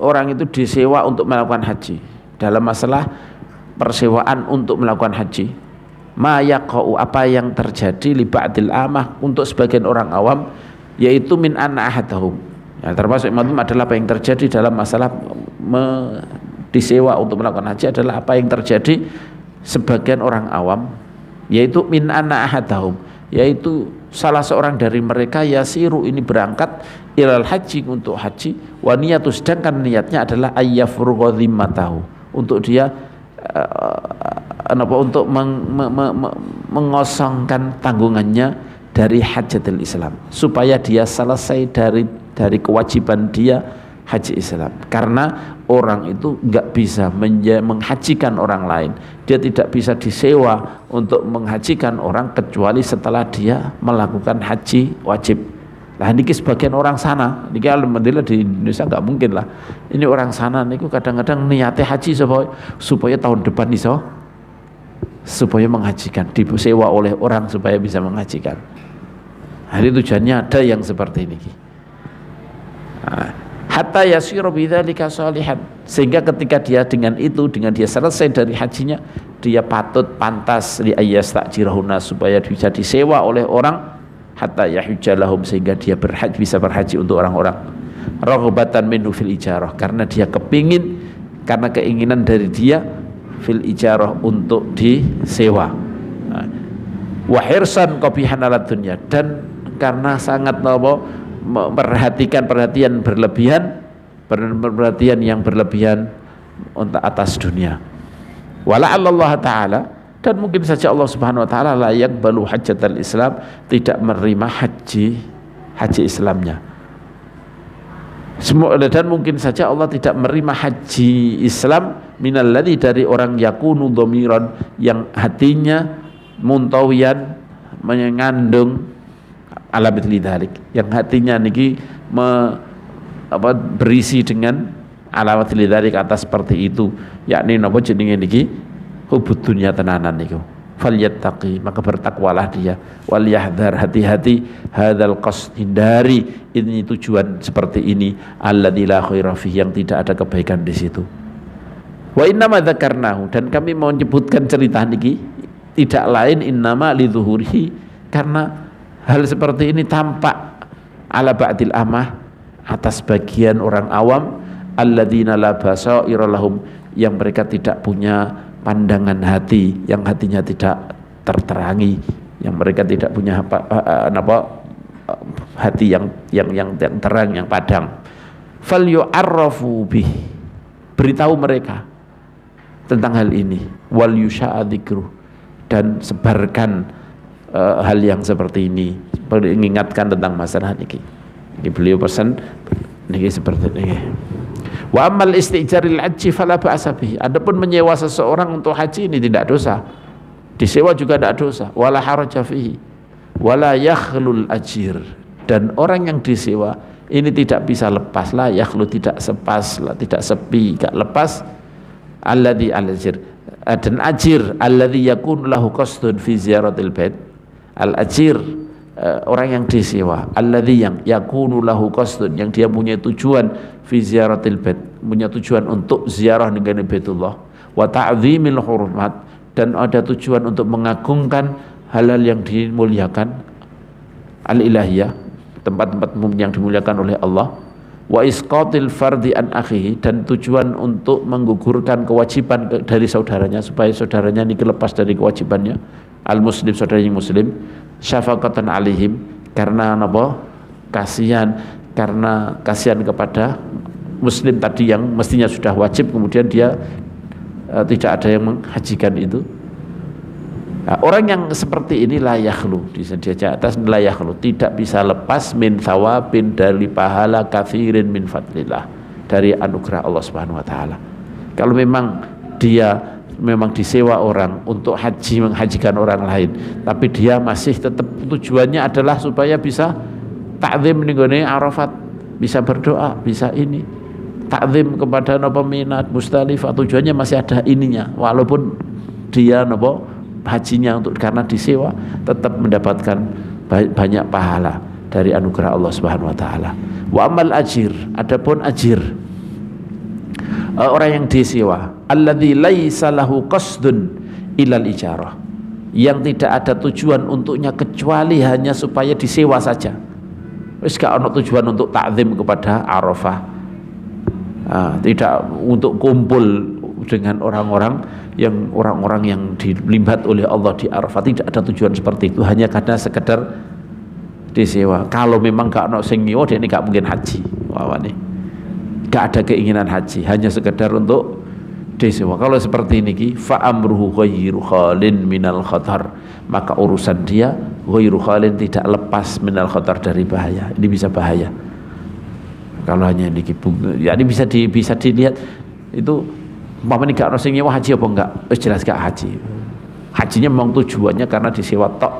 Speaker 1: orang itu disewa untuk melakukan haji, dalam masalah persewaan untuk melakukan haji, ma yaqau, apa yang terjadi li ba'dil amah, untuk sebagian orang awam, yaitu min anna ahadahum, ya, termasuk madmum adalah apa yang terjadi dalam masalah disewa untuk melakukan haji, adalah apa yang terjadi sebagian orang awam, yaitu min anna ahadahum, yaitu salah seorang dari mereka, yasiru, ini berangkat, ilal haji, untuk haji, wa niyatu, sedangkan niatnya adalah ayyafrugha dhimmatahu, untuk dia untuk mengosongkan tanggungannya dari hajatul Islam, supaya dia selesai dari kewajiban dia haji Islam. Karena orang itu nggak bisa menghajikan orang lain, dia tidak bisa disewa untuk menghajikan orang kecuali setelah dia melakukan haji wajib. Nah ini sebagian orang sana, ini alhamdulillah di Indonesia nggak mungkin lah. Ini orang sana niku kadang-kadang niatnya haji supaya tahun depan iso, supaya menghajikan, disewa oleh orang supaya bisa menghajikan. Hari tujuannya ada yang seperti ini. Hatta yasiru bidzalika shalihan, sehingga ketika dia dengan dia selesai dari hajinya, dia pantas li ayyastajirahuna, supaya bisa disewa oleh orang, hatta yahujjalahum, sehingga dia bisa berhaji untuk orang-orang, raghbatan minhu fil ijarah, karena dia karena keinginan dari dia fil ijarah, untuk disewa, wa hirsan qabihan ala dunya, dan karena sangat perhatian yang berlebihan untuk atas dunia. Wala'allallah ta'ala, dan mungkin saja Allah Subhanahu wa taala la yaqbalu hajjatal Islam, tidak menerima haji Islamnya. Dan mungkin saja Allah tidak menerima haji Islam minalladzi, dari orang yakunu dhamiran, yang hatinya muntawiyan, mengandung ala mithli dzalik, yang hatinya niki berisi dengan ala mithli dzalik, atas seperti itu, yakni napa jenenge niki hubud dunia tenanan niku. Falyattaqi, maka bertakwalah dia, wal yahdhar, hati-hati, hadzal qasd, hindari ini tujuan seperti ini, alladzi la khaira fihi, yang tidak ada kebaikan di situ. Wa innama dzakarnahu, dan kami mau menyebutkan cerita niki tidak lain innama lidzuhurihi, karena hal seperti ini tampak ala ba'dil amah, atas bagian orang awam, alladzina la basaira lahum, yang mereka tidak punya pandangan hati, yang hatinya tidak terterangi, yang mereka tidak punya hati yang terang, yang padang. Fal yu'arrafu bih, beritahu mereka tentang hal ini, wal yusha'a dzikru, dan sebarkan hal yang seperti ini, mengingatkan tentang masalah ini. Ini beliau pesan ini seperti ini. Wa amal istijaril haji fala ba'sa bihi, adapun menyewa seseorang untuk haji ini tidak dosa, disewa juga tidak dosa. Wala haraja fihi wala yakhlul ajir, dan orang yang disewa ini tidak bisa lepas, la yakhlu, tidak sepi, tidak lepas, alladzi al-ajir, dan ajir alladzi yakun lahu qasdun fi ziyaratil bait, al-ajir orang yang disewa, alladzi yang yakunu lahu qasdun, yang dia punya tujuan fi ziyaratil bait, punya tujuan untuk ziarah negara Baitullah, wa ta'zimil hurumat, dan ada tujuan untuk mengagungkan hal-hal yang dimuliakan, al-ilahiyah, tempat-tempat yang dimuliakan oleh Allah, wa isqatil fardi an akhihi, dan tujuan untuk menggugurkan kewajiban dari saudaranya, supaya saudaranya ini lepas dari kewajibannya, al-muslim, saudaranya muslim, syafaqatan alaihim, karena apa? Karena kasihan kepada muslim tadi yang mestinya sudah wajib, kemudian dia tidak ada yang menghajikan itu. Nah, orang yang seperti ini la yakhlu, di atas la yakhlu, tidak bisa lepas min thawabin, dari pahala, kathirin min fadlillah, dari anugerah Allah Subhanahu wa taala. Kalau memang dia disewa orang untuk menghajikan orang lain, tapi dia masih tetap tujuannya adalah supaya bisa ta'zim ning Arafat, bisa berdoa, bisa ini ta'zim kepada Mina, Musdalifah, tujuannya masih ada ininya, walaupun dia hajinya untuk karena disewa, tetap mendapatkan banyak pahala dari anugerah Allah Subhanahu wa taala. Wa amal ajir, adapun ajir orang yang disewa, alladzi laisa lahu qasdun ilal ijarah, yang tidak ada tujuan untuknya kecuali hanya supaya disewa saja, wis gak ono tujuan untuk takzim kepada Arafah, tidak untuk kumpul dengan orang-orang yang dilibat oleh Allah di Arafah, tidak ada tujuan seperti itu, hanya karena sekedar disewa. Kalau memang gak ono sing nyewa, dia ini gak mungkin haji, wawane gak ada keinginan haji, hanya sekedar untuk disewa. Kalau seperti ini fa amruhu ghairu khalin minal khatar, maka urusan dia ghairu khalin, tidak lepas minal khatar, dari bahaya. Ini bisa bahaya kalau hanya niki. Ya ini bisa dilihat itu umpamanya gak ono sing nyewa haji apa enggak, jelas gak haji. Hajinya memang tujuannya karena disewa tok,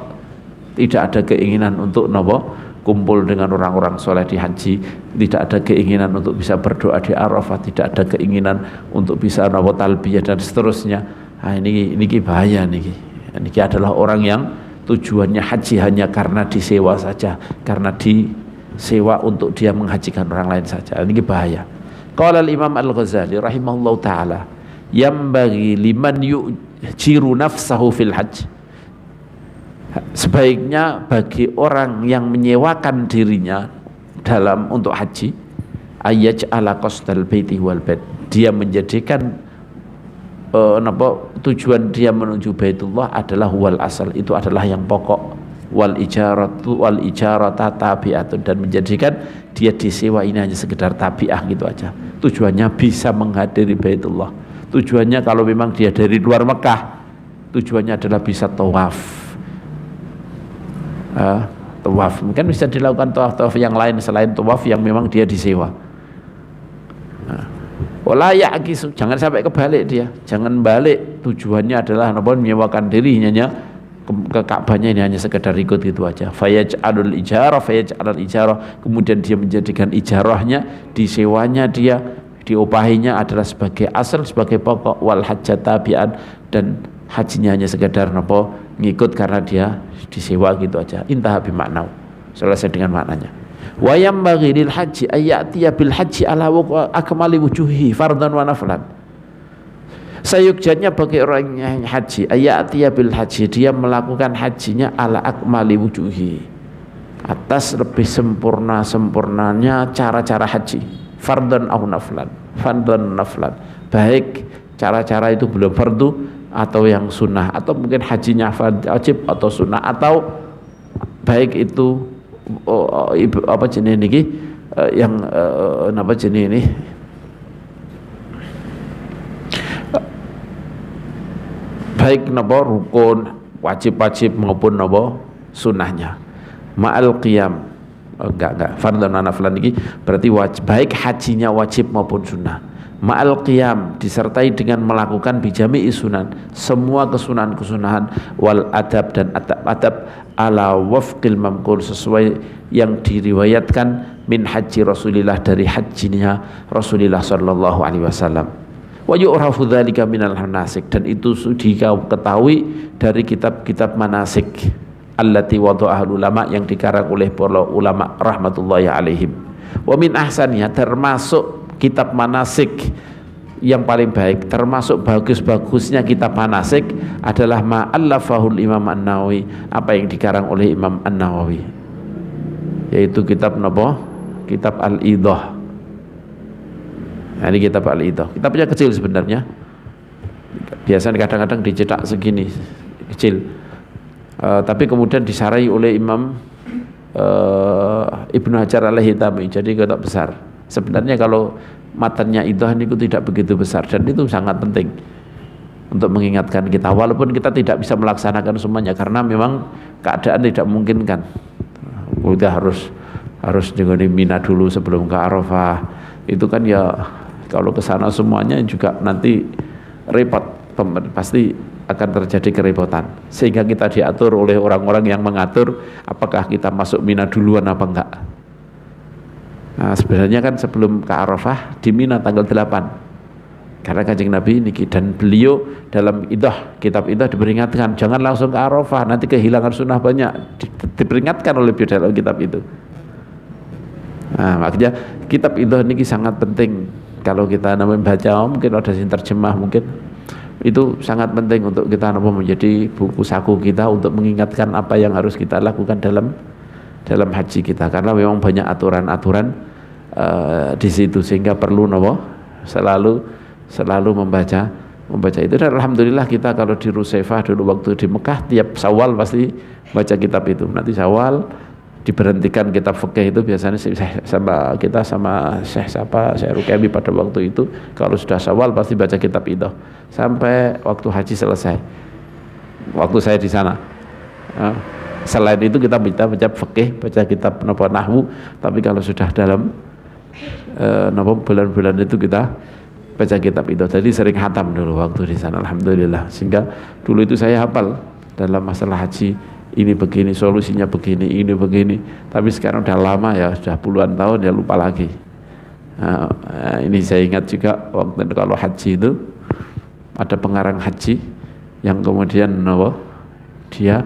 Speaker 1: tidak ada keinginan untuk nopo kumpul dengan orang-orang soleh di haji, tidak ada keinginan untuk bisa berdoa di Arafah, tidak ada keinginan untuk bisa nopo talbiyah dan seterusnya. Nah, ini bahaya niki. Niki adalah orang yang tujuannya haji hanya karena disewa saja, karena disewa untuk dia menghajikan orang lain saja. Ini bahaya. Qala al-Imam Al-Ghazali rahimahullahu taala, yambaghi liman yujiru nafsahu fil hajj, sebaiknya bagi orang yang menyewakan dirinya untuk haji, ayyaj'ala qasdal baiti wal bait, dia menjadikan tujuan dia menuju Baitullah adalah wal asal, itu adalah yang pokok, wal ijarata tabi'atun, dan menjadikan dia disewa ini hanya sekedar tabi'ah gitu aja. Tujuannya bisa menghadiri Baitullah, tujuannya kalau memang dia dari luar Mekah, tujuannya adalah bisa tawaf. Tawaf mungkin bisa dilakukan tawaf yang lain selain tawaf yang memang dia disewa. Wala ya'kisu, jangan sampai kebalik dia, jangan balik, tujuannya adalah menyewakan diri hanya ke Ka'bahnya ini hanya sekedar ikut gitu aja. Fayaj'alul ijarah, kemudian dia menjadikan ijarahnya, disewanya dia, diopahinya adalah sebagai asal, sebagai pokok, wal hajjat tabi'an, dan hajinya hanya sekedar ngikut karena dia disewa gitu aja. Intaha bimaknau, selesai dengan maknanya. Wa yambaghi lil haji ayyatiya bil haji ala akmali wujuhi fardhan wa naflan. Sayukjanya bagi orang yang haji ayyatiya bil haji, dia melakukan hajinya ala akmali wujuhi, atas lebih sempurnanya cara-cara haji, fardhan au naflan, baik cara-cara itu belum fardu atau yang sunnah, atau mungkin hajinya wajib atau sunnah, atau baik itu apa jenis ini yang apa jenis ini baik napa rukun wajib maupun napa sunnahnya ma'al qiyam. Enggak fardhu naflan ini berarti wajib, baik hajinya wajib maupun sunnah, ma'al qiyam disertai dengan melakukan bijami sunan, semua kesunahan wal adab dan adab ala wafqil mamqul, sesuai yang diriwayatkan min haji Rasulillah, dari hajinya Rasulullah sallallahu alaihi wasallam. Wa yu'rafu dzalika minal manasik, dan itu diketahui dari kitab-kitab manasik allati wada'ahul ulama, yang dikarang oleh para ulama rahmatullahi alaihim. Wa min ahsaniha, termasuk kitab manasik yang paling baik, termasuk bagus-bagusnya kitab manasik adalah ma'allafahul Imam An-Nawawi, apa yang dikarang oleh Imam An-Nawawi, yaitu kitab napa? Kitab Al-Idah. Nah, ini kitab Al-Idah. Kitabnya kecil sebenarnya, biasanya kadang-kadang dicetak segini kecil, tapi kemudian disarai oleh Imam Ibnu Hajar Al-Haytami jadi kitab besar. Sebenarnya kalau matanya Idah itu tidak begitu besar, dan itu sangat penting untuk mengingatkan kita, walaupun kita tidak bisa melaksanakan semuanya karena memang keadaan tidak memungkinkan. Kita harus dengan Mina dulu sebelum ke Arafah, itu kan ya kalau ke sana semuanya juga nanti repot, pasti akan terjadi kerepotan, sehingga kita diatur oleh orang-orang yang mengatur apakah kita masuk Mina duluan apa enggak. Nah, sebenarnya kan sebelum ke Arafah di Mina tanggal 8, karena Kanjeng Nabi niki, dan beliau dalam Idah, kitab Idah diperingatkan jangan langsung ke Arafah, nanti kehilangan sunnah banyak, diperingatkan oleh beliau dalam kitab itu. Nah, makanya kitab Idah niki sangat penting. Kalau kita namanya baca, mungkin ada yang terjemah, mungkin itu sangat penting untuk kita menjadi buku saku kita untuk mengingatkan apa yang harus kita lakukan dalam haji kita, karena memang banyak aturan-aturan di situ, sehingga perlu selalu membaca itu. Dan alhamdulillah kita kalau di Rusaifah dulu waktu di Mekah, tiap Syawal pasti baca kitab itu. Nanti Syawal diberhentikan kitab fikih itu biasanya sama kita sama Syekh Syekh Rukemi pada waktu itu, kalau sudah Syawal pasti baca kitab itu sampai waktu haji selesai. Waktu saya di sana. Selain itu kita baca fikih, baca kitab nahwu, tapi kalau sudah dalam bulan-bulan itu kita baca kitab itu. Jadi sering khatam dulu waktu di sana, alhamdulillah. Sehingga dulu itu saya hafal dalam masalah haji, ini begini, solusinya begini, ini begini. Tapi sekarang udah lama ya, sudah puluhan tahun ya, lupa lagi. Ini saya ingat juga waktu kalau haji itu ada pengarang haji yang kemudian dia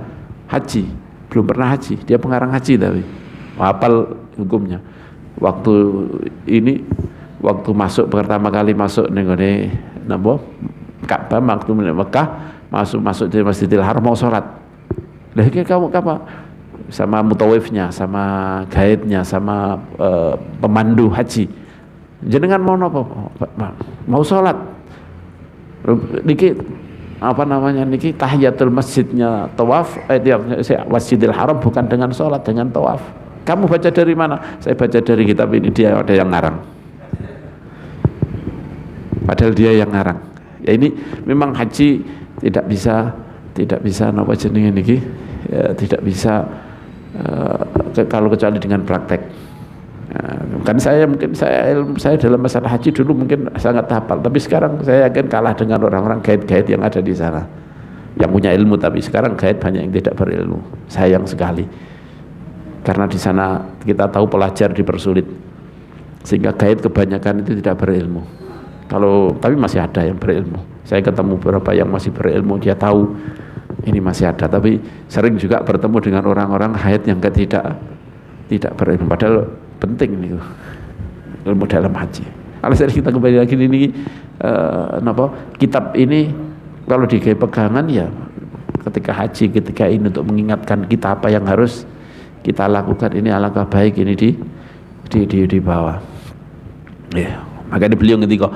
Speaker 1: haji, belum pernah haji, dia pengarang haji tapi hafal hukumnya. Waktu masuk pertama kali masuk nenggone Ka'bah, waktu Mekah, masuk di Masjidil Haram mau sholat. Lah iki kamu apa? Sama mutawifnya, sama guide-nya, sama pemandu haji. Jenengan mau napa? Mau sholat. Niki apa namanya niki tahiyatul masjidnya tawaf, Masjidil Haram bukan dengan sholat, dengan tawaf. Kamu baca dari mana? Saya baca dari kitab ini, dia ada yang ngarang. Padahal dia yang ngarang. Ya ini memang haji tidak bisa napa jenenge niki, ya, tidak bisa kalau kecuali dengan praktek. Kan saya dalam masalah haji dulu mungkin sangat hafal, tapi sekarang saya yakin kalah dengan orang-orang guide-guide yang ada di sana, yang punya ilmu. Tapi sekarang guide banyak yang tidak berilmu, sayang sekali, karena di sana kita tahu pelajar dipersulit, sehingga guide kebanyakan itu tidak berilmu. Tapi masih ada yang berilmu. Saya ketemu beberapa yang masih berilmu, dia tahu ini masih ada, tapi sering juga bertemu dengan orang-orang haid yang tidak berilmu, padahal penting nih ilmu dalam haji. Alasan kita kembali lagi ini kitab ini kalau digawe pegangan ya ketika haji, ketika ini untuk mengingatkan kita apa yang harus kita lakukan, ini alangkah baik ini di bawah. Ya, makanya beliau ketika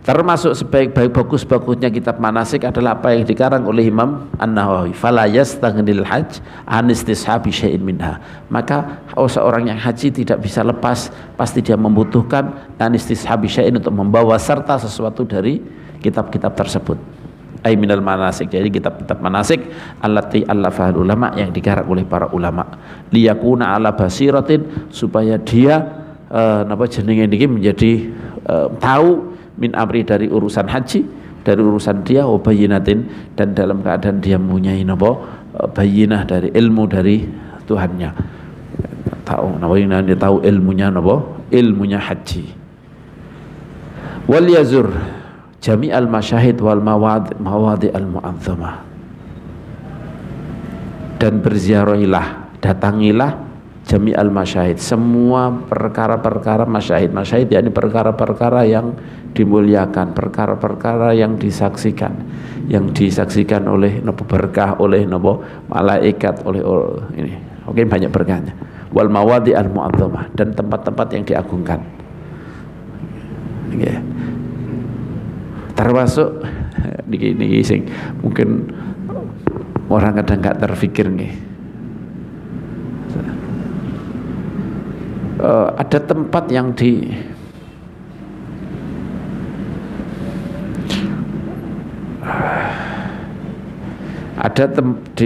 Speaker 1: termasuk sebaik-baik bagus-bagusnya kitab manasik adalah apa yang dikarang oleh Imam An-Nawawi, fala yastaghnil hajj an istishabi syai'in minha. Maka seorang yang haji tidak bisa lepas, pasti dia membutuhkan an istishabi syai'in, untuk membawa serta sesuatu dari kitab-kitab tersebut. Ai minal manasik, jadi kitab-kitab manasik allati allafahul ulama, yang dikarang oleh para ulama, liyakuna ala basiratin, supaya dia menjadi tahu min amri, dari urusan haji, dari urusan dia, wabayinatin, dan dalam keadaan dia mempunyai bayinah dari ilmu dari Tuhannya, dia tahu ilmunya haji. Wal yazur jami'al masyahid wal mawadi al mu'azzamah, dan berziarahilah, datangilah jami'al masyahid, semua perkara-perkara masyahid, yakni perkara-perkara yang dimuliakan, perkara-perkara yang disaksikan oleh berkah, oleh malaikat, oleh ini. Oke, banyak berkahnya. Wal mawadi al mu'azzamah, dan tempat-tempat yang diagungkan. Oke. Termasuk niki sing mungkin orang kadang nggak terfikir nih. Ada tempat yang di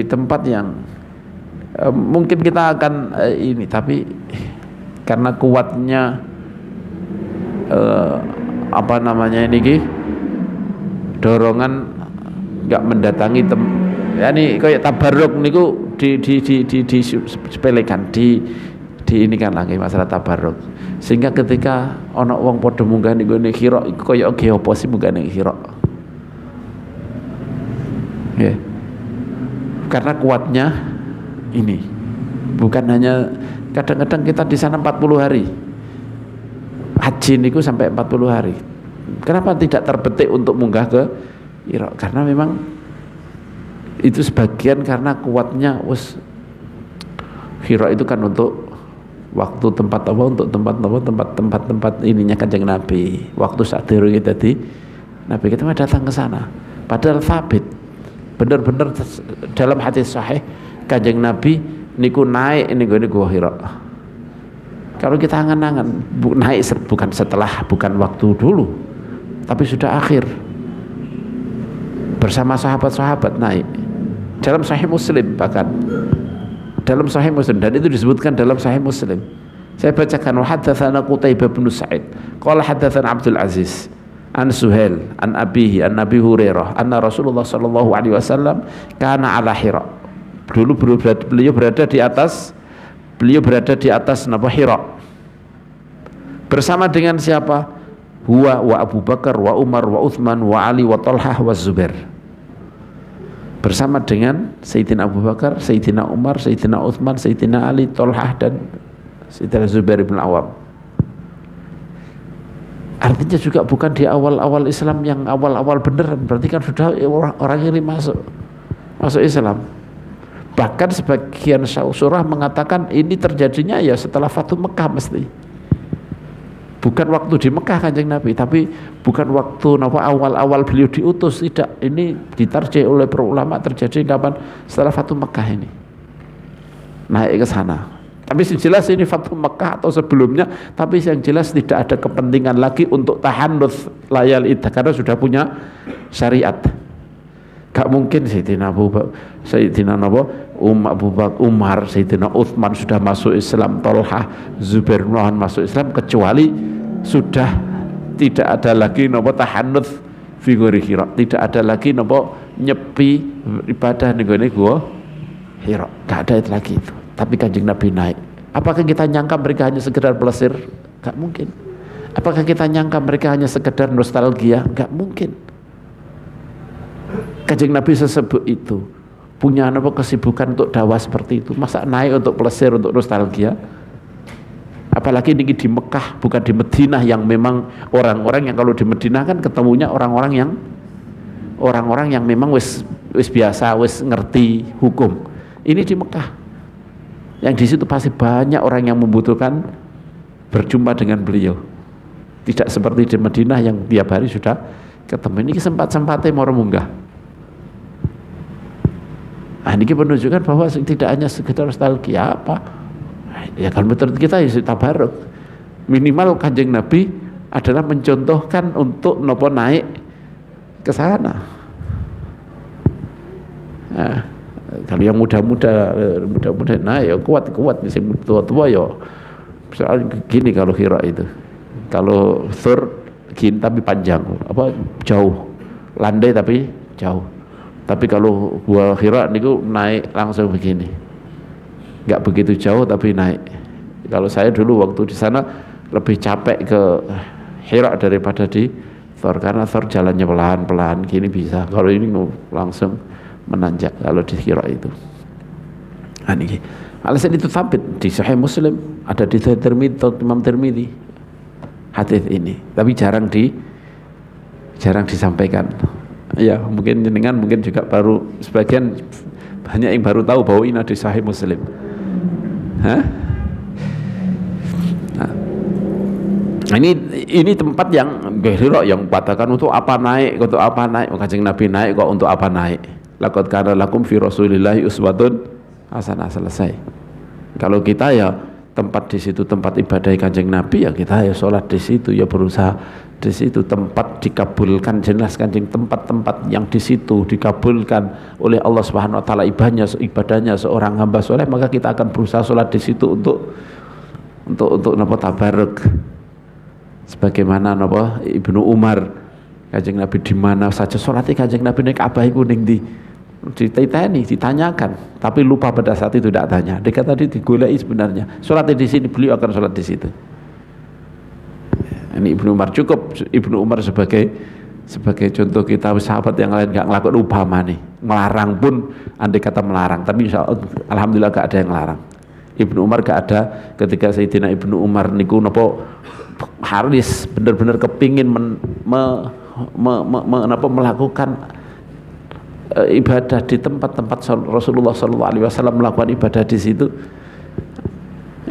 Speaker 1: tempat yang mungkin kita akan ini, tapi karena kuatnya ini dorongan nggak mendatangi yani kayak tabarruk niku disepelekan, ini kan lagi masalah tabarruk, sehingga ketika ana wong padha munggah niku ning Hira iku kaya ge apa sih munggah ning Hira. Yeah. Karena kuatnya ini bukan hanya kadang-kadang kita di sana 40 hari haji niku sampai 40 hari. Kenapa tidak terbetik untuk munggah ke Hira? Karena memang itu sebagian karena kuatnya Hira itu kan untuk waktu tempat ininya Kanjeng Nabi, waktu sadero kita di Nabi kita datang ke sana. Padahal sabit benar-benar dalam hadis sahih Kanjeng Nabi niku naik niku Gua Hira. Kalau kita angan-angan naik bukan setelah, bukan waktu dulu, tapi sudah akhir. Bersama sahabat-sahabat naik. Dalam Sahih Muslim bahkan. Dalam Sahih Muslim, dan itu disebutkan dalam Sahih Muslim. Saya bacakan, wa haddatsana Qutaibah bin Sa'id qala haddatsana Abdul Aziz an Suhail an abihi an Nabi Hurairah anna Rasulullah sallallahu alaihi wasallam kana ala Hira. Dulu beliau berada di atas Napa Hira. Bersama dengan siapa? Huwa wa Abu Bakar wa Umar wa Uthman wa Ali wa Talhah wa Zubair. Bersama dengan Sayyidina Abu Bakar, Sayyidina Umar, Sayyidina Uthman, Sayyidina Ali, Talhah dan Sayyidina Zubair bin Awam. Artinya juga bukan di awal-awal Islam yang awal-awal beneran, berarti kan sudah orang ini masuk Islam. Bahkan sebagian surah mengatakan ini terjadinya ya setelah Fatu Mekah mesti. Bukan waktu di Mekah Kanjeng Nabi, tapi bukan waktu awal-awal beliau diutus, tidak. Ini ditarjih oleh para ulama terjadi kapan? Setelah Fatu Mekah ini. Naik ke sana. Tapi yang jelas ini Fatu Mekah atau sebelumnya, tapi yang jelas tidak ada kepentingan lagi untuk tahannuts layal idah karena sudah punya syariat. Gak mungkin Sayyidina Abu Bakar, Sayyidina Abu Bakar, Umar, Sayyidina Uthman sudah masuk Islam, Talhah, Zubair masuk Islam, kecuali sudah tidak ada lagi tahannuts fi ghairi Hira, tidak ada lagi nyepi ibadah ning gua Hira, gak ada itu lagi itu. Tapi Kanjeng Nabi naik. Apakah kita nyangka mereka hanya sekedar pelesir? Gak mungkin. Apakah kita nyangka mereka hanya sekedar nostalgia? Gak mungkin. Kanjeng Nabi sesebut itu, punya kesibukan untuk dakwah seperti itu. Masa naik untuk pelesir, untuk nostalgia? Apalagi ini di Mekah, bukan di Madinah yang memang orang-orang yang kalau di Madinah kan ketemunya orang-orang yang memang wis biasa, wis ngerti hukum. Ini di Mekah, yang di situ pasti banyak orang yang membutuhkan berjumpa dengan beliau. Tidak seperti di Madinah yang tiap hari sudah ketemu. Ini sempat-sempatnya mau munggah. Ini menunjukkan bahwa tidak hanya sekedar nostalgia apa. Ya kan betul kita ya tabaruk. Minimal Kanjeng Nabi adalah mencontohkan untuk naik ke sana. Nah, kalau yang muda-muda nah ya kuat yang tua-tua ya soal gini kalau Hira itu. Kalau Thur gini tapi panjang, jauh. Landai tapi jauh. Tapi kalau Gua Hira niku naik langsung begini. Enggak begitu jauh tapi naik. Kalau saya dulu waktu di sana lebih capek ke Hira daripada di Thur karena Thur jalannya pelan-pelan gini bisa. Kalau ini langsung menanjak kalau di Hira itu. Ini alasan itu sabit di Sahih Muslim, ada di Imam Tirmidzi hadis ini, tapi jarang disampaikan. Ya mungkin jenengan mungkin juga baru sebagian banyak yang baru tahu bahwa ini ada di Sahih Muslim. Nah, ini tempat yang Hira yang katakan untuk apa naik, Kanjeng Nabi naik kok untuk apa naik? Laqad kana lakum fi Rasulillahi uswatun hasanah, selesai. Kalau kita ya tempat di situ tempat ibadah Kanjeng Nabi ya kita ya sholat di situ, ya berusaha di situ tempat dikabulkan, jelas Kanjeng tempat-tempat yang di situ dikabulkan oleh Allah Subhanahu wa taala ibadahnya seorang hamba soleh, maka kita akan berusaha sholat di situ untuk tabaruk. Sebagaimana Ibnu Umar, Kanjeng Nabi di mana saja sholatnya Kanjeng Nabi naik Ka'bah kuning ditanyakan, tapi lupa pada saat itu tidak tanya. Dia tadi digoleki sebenarnya. Sholatnya di sini, beliau akan sholat di situ. Ini Ibnu Umar, cukup Ibnu Umar sebagai contoh kita. Sahabat yang lain nggak ngelakuin upama nih, melarang pun andai kata melarang, tapi alhamdulillah gak ada yang melarang. Ibnu Umar gak ada ketika Sayyidina Ibnu Umar niku Haris benar-benar kepingin melakukan ibadah di tempat-tempat Rasulullah SAW melakukan ibadah di situ.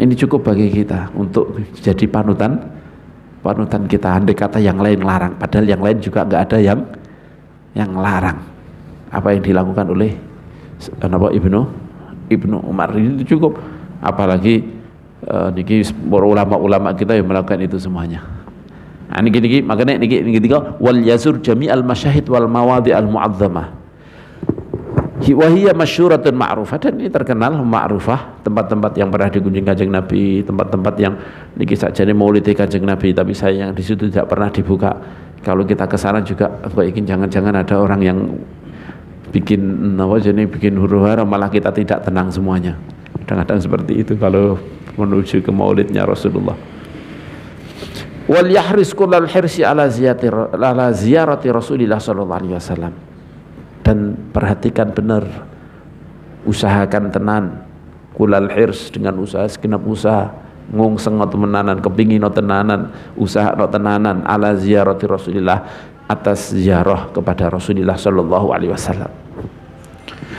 Speaker 1: Ini cukup bagi kita untuk jadi panutan kita. Andai kata yang lain larang, padahal yang lain juga nggak ada yang larang apa yang dilakukan oleh Ibnu Umar. Ini cukup, apalagi niki ulama-ulama kita yang melakukan itu semuanya. Nah, niki makanya niki tiga wal yazur jami'al masyahid wal mawadi al mu'azzamah. Wahiyya masyhuratun ma'rufah, dan ini terkenal ma'rufah, tempat-tempat yang pernah dikunjungi Kanjeng Nabi, tempat-tempat yang niki sakjane maulid Kanjeng Nabi, tapi sayang di situ tidak pernah dibuka. Kalau kita ke sana juga ingin jangan-jangan ada orang yang bikin bikin huru-hara, malah kita tidak tenang semuanya. Kadang-kadang seperti itu kalau menuju ke maulidnya Rasulullah. Wal yahris kullal hirsi ala ziyarati Rasulillah sallallahu alaihi wasallam. Dan perhatikan benar, usahakan tenan, kulal hirs, dengan usaha segenap usaha, ngungseng atau menanan, kepingin atau tenanan, usaha atau tenanan, ala ziyarati Rasulillah, atas ziarah kepada Rasulullah sallallahu alaihi wasallam.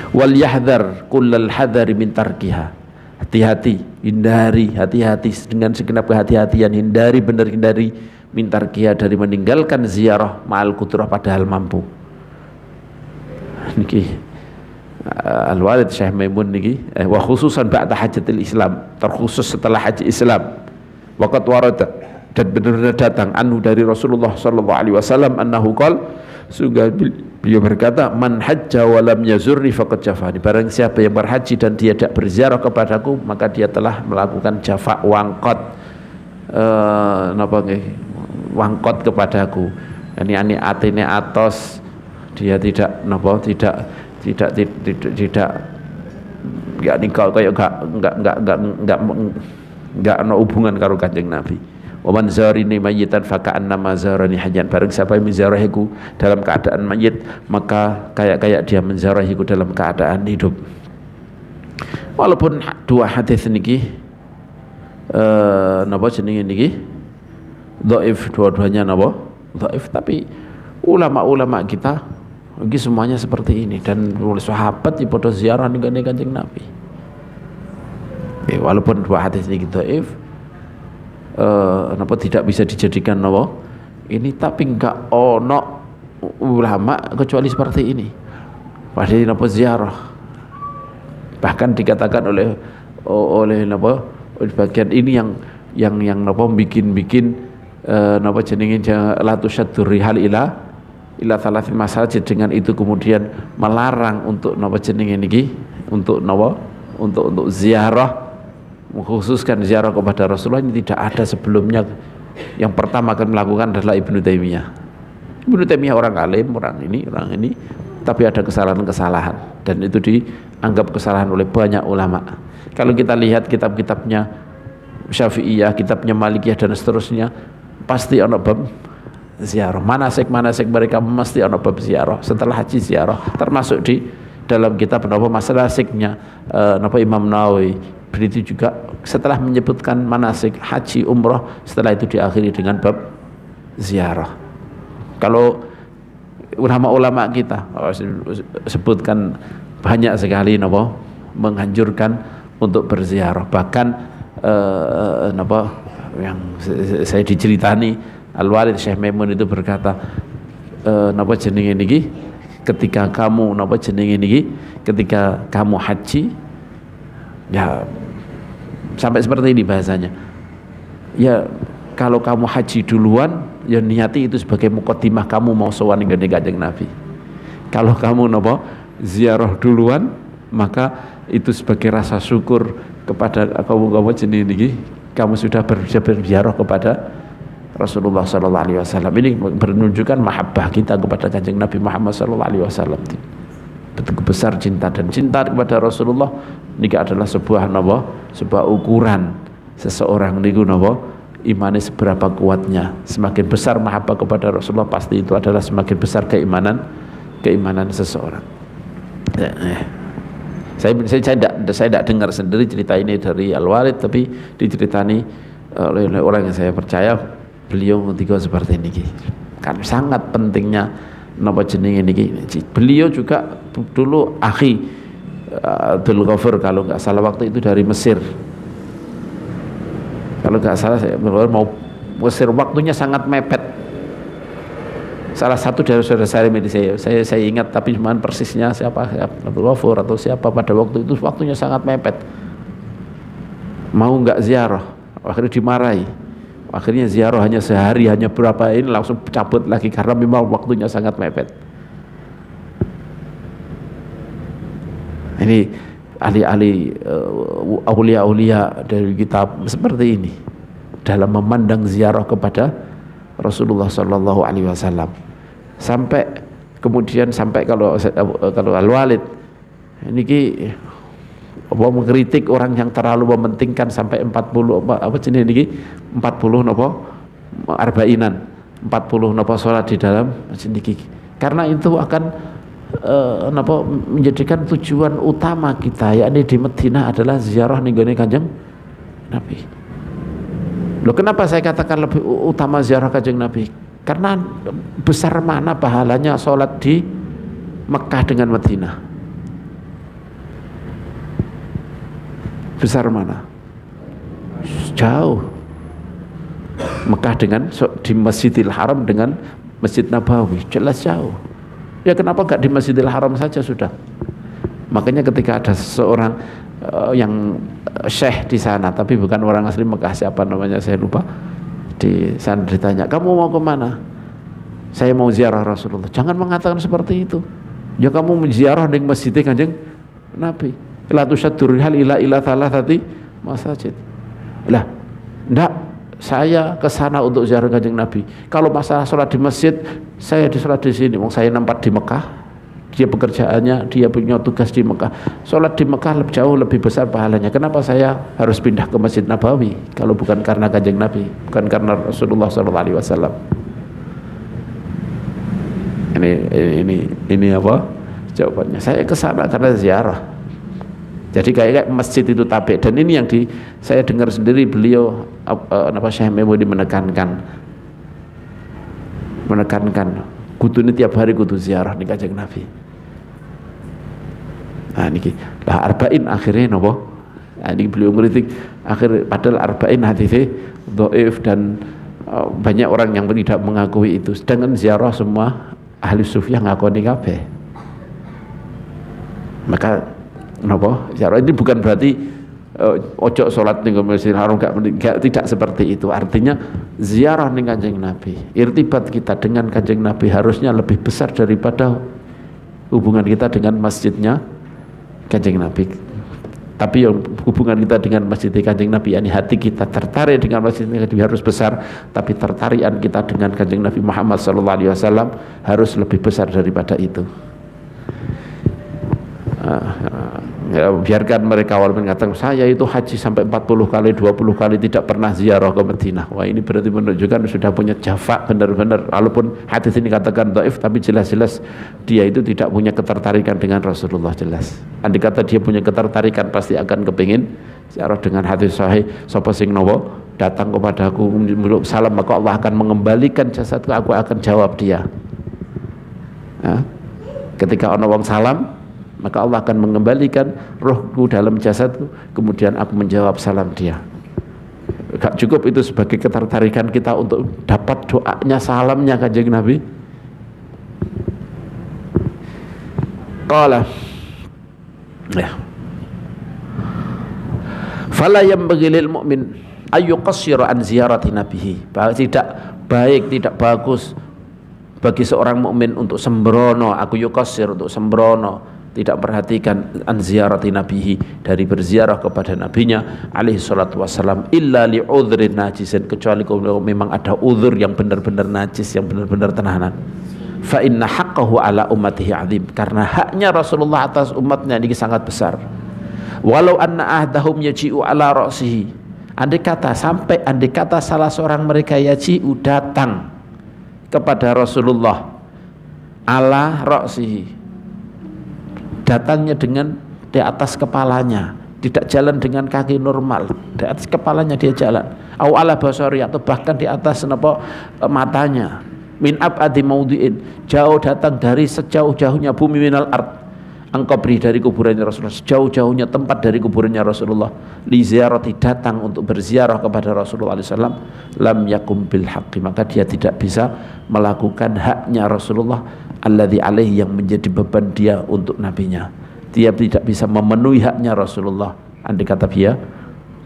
Speaker 1: Wal yahdhar kullal hadari min tarkiha, hati-hati, hindari, hati-hati dengan segenap kehati-hatian, hindari benar, hindari min tarkiha, dari meninggalkan ziarah ma'al qudrah, padahal mampu. Niki Al-Walid Syekh Maimun niki wa khususan ba'da hajatil Islam, terkhusus setelah haji Islam. Waqat warada, dan benar-benar datang anhu dari Rasulullah sallallahu alaihi wasallam annahu qala, sungguh beliau berkata, man hajja wa lam yazurni faqad jafani, barang siapa yang berhaji dan dia tidak berziarah kepadaku, maka dia telah melakukan jafa, wangkot napa nggih, wangkot kepadaku. Ini atine atos, dia tidak napa, tidak enggak nikah, kayak enggak ana hubungan karo Kanjeng Nabi. Wa man zarini mayyitan fa ka'annama zarani hayyan, barang siapa yang menziarahiku dalam keadaan mayit, maka kayak dia menziarahiku dalam keadaan hidup. Walaupun dua hadis niki napa jenenge niki dhaif, dua-duanya napa dhaif, tapi ulama-ulama kita ini semuanya seperti ini, dan oleh sahabat di pada ziarah dengan Kanjeng Nabi. Walaupun dua hadis ini dhaif, napa tidak bisa dijadikan napa ini, tapi enggak ono ulama kecuali seperti ini. Padahal napa ziarah, bahkan dikatakan oleh napa bagian ini yang napa bikin napa jenenge la tusyaddur rihal ila thalathi masajid, dengan itu kemudian melarang untuk napa jenenge niki, untuk napa, untuk ziarah, mengkhususkan ziarah kepada Rasulullah. Ini tidak ada sebelumnya. Yang pertama akan melakukan adalah Ibnu Taimiyah. Ibnu Taimiyah orang alim, orang ini, tapi ada kesalahan-kesalahan, dan itu dianggap kesalahan oleh banyak ulama. Kalau kita lihat kitab-kitabnya Syafi'iyah, kitabnya Malikiyah dan seterusnya, pasti ana bab ziarah, manasik mereka mesti ana bab ziarah, setelah haji ziarah, termasuk di dalam kitab napa manasiknya napa Imam Nawawi. Begitu juga setelah menyebutkan manasik haji umrah, setelah itu diakhiri dengan bab ziarah. Kalau ulama-ulama kita sebutkan banyak sekali napa menganjurkan untuk berziarah, bahkan napa yang saya diceritani Al-Walid Syekh Maimun itu berkata, napa jenenge niki, ketika kamu napa jenenge niki, ketika kamu haji, ya sampai seperti ini bahasanya. Ya kalau kamu haji duluan, ya niati itu sebagai muqaddimah kamu mau sowan ning Kanjeng Nabi. Kalau kamu napa ziarah duluan, maka itu sebagai rasa syukur kepada kamu jenenge niki, kamu sudah berziarah kepada Rasulullah sallallahu alaihi wasallam. Ini menunjukkan mahabbah kita kepada Kanjeng Nabi Muhammad sallallahu alaihi wasallam. Betul besar cinta, dan cinta kepada Rasulullah ini adalah sebuah ukuran seseorang niku napa imane seberapa kuatnya. Semakin besar mahabbah kepada Rasulullah, pasti itu adalah semakin besar keimanan seseorang. Saya tidak dengar sendiri cerita ini dari Al-Walid, tapi diceritani oleh orang yang saya percaya. Beliau ketika seperti ini kan sangat pentingnya napa jenenge niki. Beliau juga dulu akhi Abdul Ghafur kalau nggak salah waktu itu dari Mesir. Kalau nggak salah saya mau Mesir, waktunya sangat mepet. salah satu dari saudara saya ingat tapi cuman persisnya siapa, Abdul Ghafur atau siapa, pada waktu itu waktunya sangat mepet, mau nggak ziarah, akhirnya dimarahi, akhirnya ziarah hanya sehari, hanya berapa ini langsung cabut lagi karena memang waktunya sangat mepet. Ini ahli-ahli aulia-aulia dari kitab seperti ini dalam memandang ziarah kepada Rasulullah Shallallahu Alaihi Wasallam, sampai kemudian kalau Al-Walid ini mengkritik orang yang terlalu mementingkan sampai 40 apa jenis ini 40 nopo arbainan 40 nopo sholat di dalam masjid niki, karena itu akan menjadikan tujuan utama kita yakni di Madinah adalah ziarah ninggone Kanjeng Nabi. Loh, kenapa saya katakan lebih utama ziarah Kanjeng Nabi? Karena besar mana pahalanya sholat di Mekah dengan Madinah? Besar mana? Jauh. Mekah dengan di Masjidil Haram dengan Masjid Nabawi jelas jauh. Ya kenapa gak di Masjidil Haram saja sudah? Makanya ketika ada seseorang yang syekh di sana, tapi bukan orang asli Mekah, siapa namanya saya lupa, di sana ditanya, kamu mau kemana? Saya mau ziarah Rasulullah. Jangan mengatakan seperti itu. Ya kamu menziarah di Masjid Kanjeng Nabi. La tusyaddur hal ila thalathati masajid. Lah, enggak, saya ke sana untuk ziarah Kanjeng Nabi. Kalau masalah sholat di masjid, saya sholat di sini. Saya nampak di Mekah, dia pekerjaannya, dia punya tugas di Mekah. Sholat di Mekah jauh lebih besar pahalanya. Kenapa saya harus pindah ke Masjid Nabawi kalau bukan karena Kanjeng Nabi, bukan karena Rasulullah SAW? Ini apa jawabannya? Saya ke sana karena ziarah. Jadi kayak masjid itu tabe, dan ini yang saya dengar sendiri beliau Syekh Memudi menekankan kudu ini tiap hari kudu ziarah nih Kanjeng Nabi. Nah niki lah arba'in akhirnya nopo. Nah, ini beliau ngeritik padahal arba'in hadisnya dhaif dan banyak orang yang tidak mengakui itu. Sedangkan ziarah semua ahli sufiah ngakoni kabeh. Maka nopo ziarah ini bukan berarti ojo sholat ning Masjidil Haram tidak seperti itu. Artinya ziarah ning Kanjeng Nabi, irtibat kita dengan Kanjeng Nabi harusnya lebih besar daripada hubungan kita dengan masjidnya Kanjeng Nabi. Tapi yang hubungan kita dengan Masjid Kanjeng Nabi, yakni hati kita tertarik dengan Masjid Nabi harus besar, tapi tertarikan kita dengan Kanjeng Nabi Muhammad SAW harus lebih besar daripada itu. Ya, biarkan mereka walaupun mengatakan saya itu haji sampai 40 kali 20 kali tidak pernah ziarah ke Madinah. Wah, ini berarti menunjukkan sudah punya jafak benar-benar. Walaupun hadis ini katakan dhaif, tapi jelas-jelas dia itu tidak punya ketertarikan dengan Rasulullah, jelas. Andai kata dia punya ketertarikan pasti akan kepingin ziarah. Dengan hadis sahih, sapa sing nopo datang kepadaku salam maka Allah akan mengembalikan jasadku, aku akan jawab dia. Nah, ketika ono wong salam maka Allah akan mengembalikan rohku dalam jasadku, kemudian aku menjawab salam dia. Gak cukup itu sebagai ketertarikan kita untuk dapat doanya, salamnya Kanjeng Nabi. Qala ya fala yanbaghi lil mu'min ayyuqassira an ziyarati nabihi. Tidak baik, tidak bagus bagi seorang mukmin untuk sembrono, aku yuqassir, untuk sembrono, tidak perhatikan an ziyarati nabihi, dari berziarah kepada nabinya alaihi salatu wassalam, illa li udhrin najisin, kecuali kalau memang ada udhur yang benar-benar najis, yang benar-benar tenanan. Fa inna haqqahu ala ummatihi azim, karena haknya Rasulullah atas umatnya ini sangat besar. Walau anna ahdahum yaji'u ala ra'sihi, andai kata salah seorang mereka yaji'u datang kepada Rasulullah ala ra'sihi, datangnya dengan di atas kepalanya, tidak jalan dengan kaki normal, di atas kepalanya dia jalan, au ala basari, atau bahkan di atas matanya, min abadi maudhi'in, jauh datang dari sejauh-jauhnya bumi minal ard, engkau beri dari kuburannya Rasulullah, sejauh-jauhnya tempat dari kuburannya Rasulullah, li ziarati, datang untuk berziarah kepada Rasulullah SAW, lam yakum bil haqqi, maka dia tidak bisa melakukan haknya Rasulullah alladzi alaihi, yang menjadi beban dia untuk nabinya. Dia tidak bisa memenuhi haknya Rasulullah andai kata dia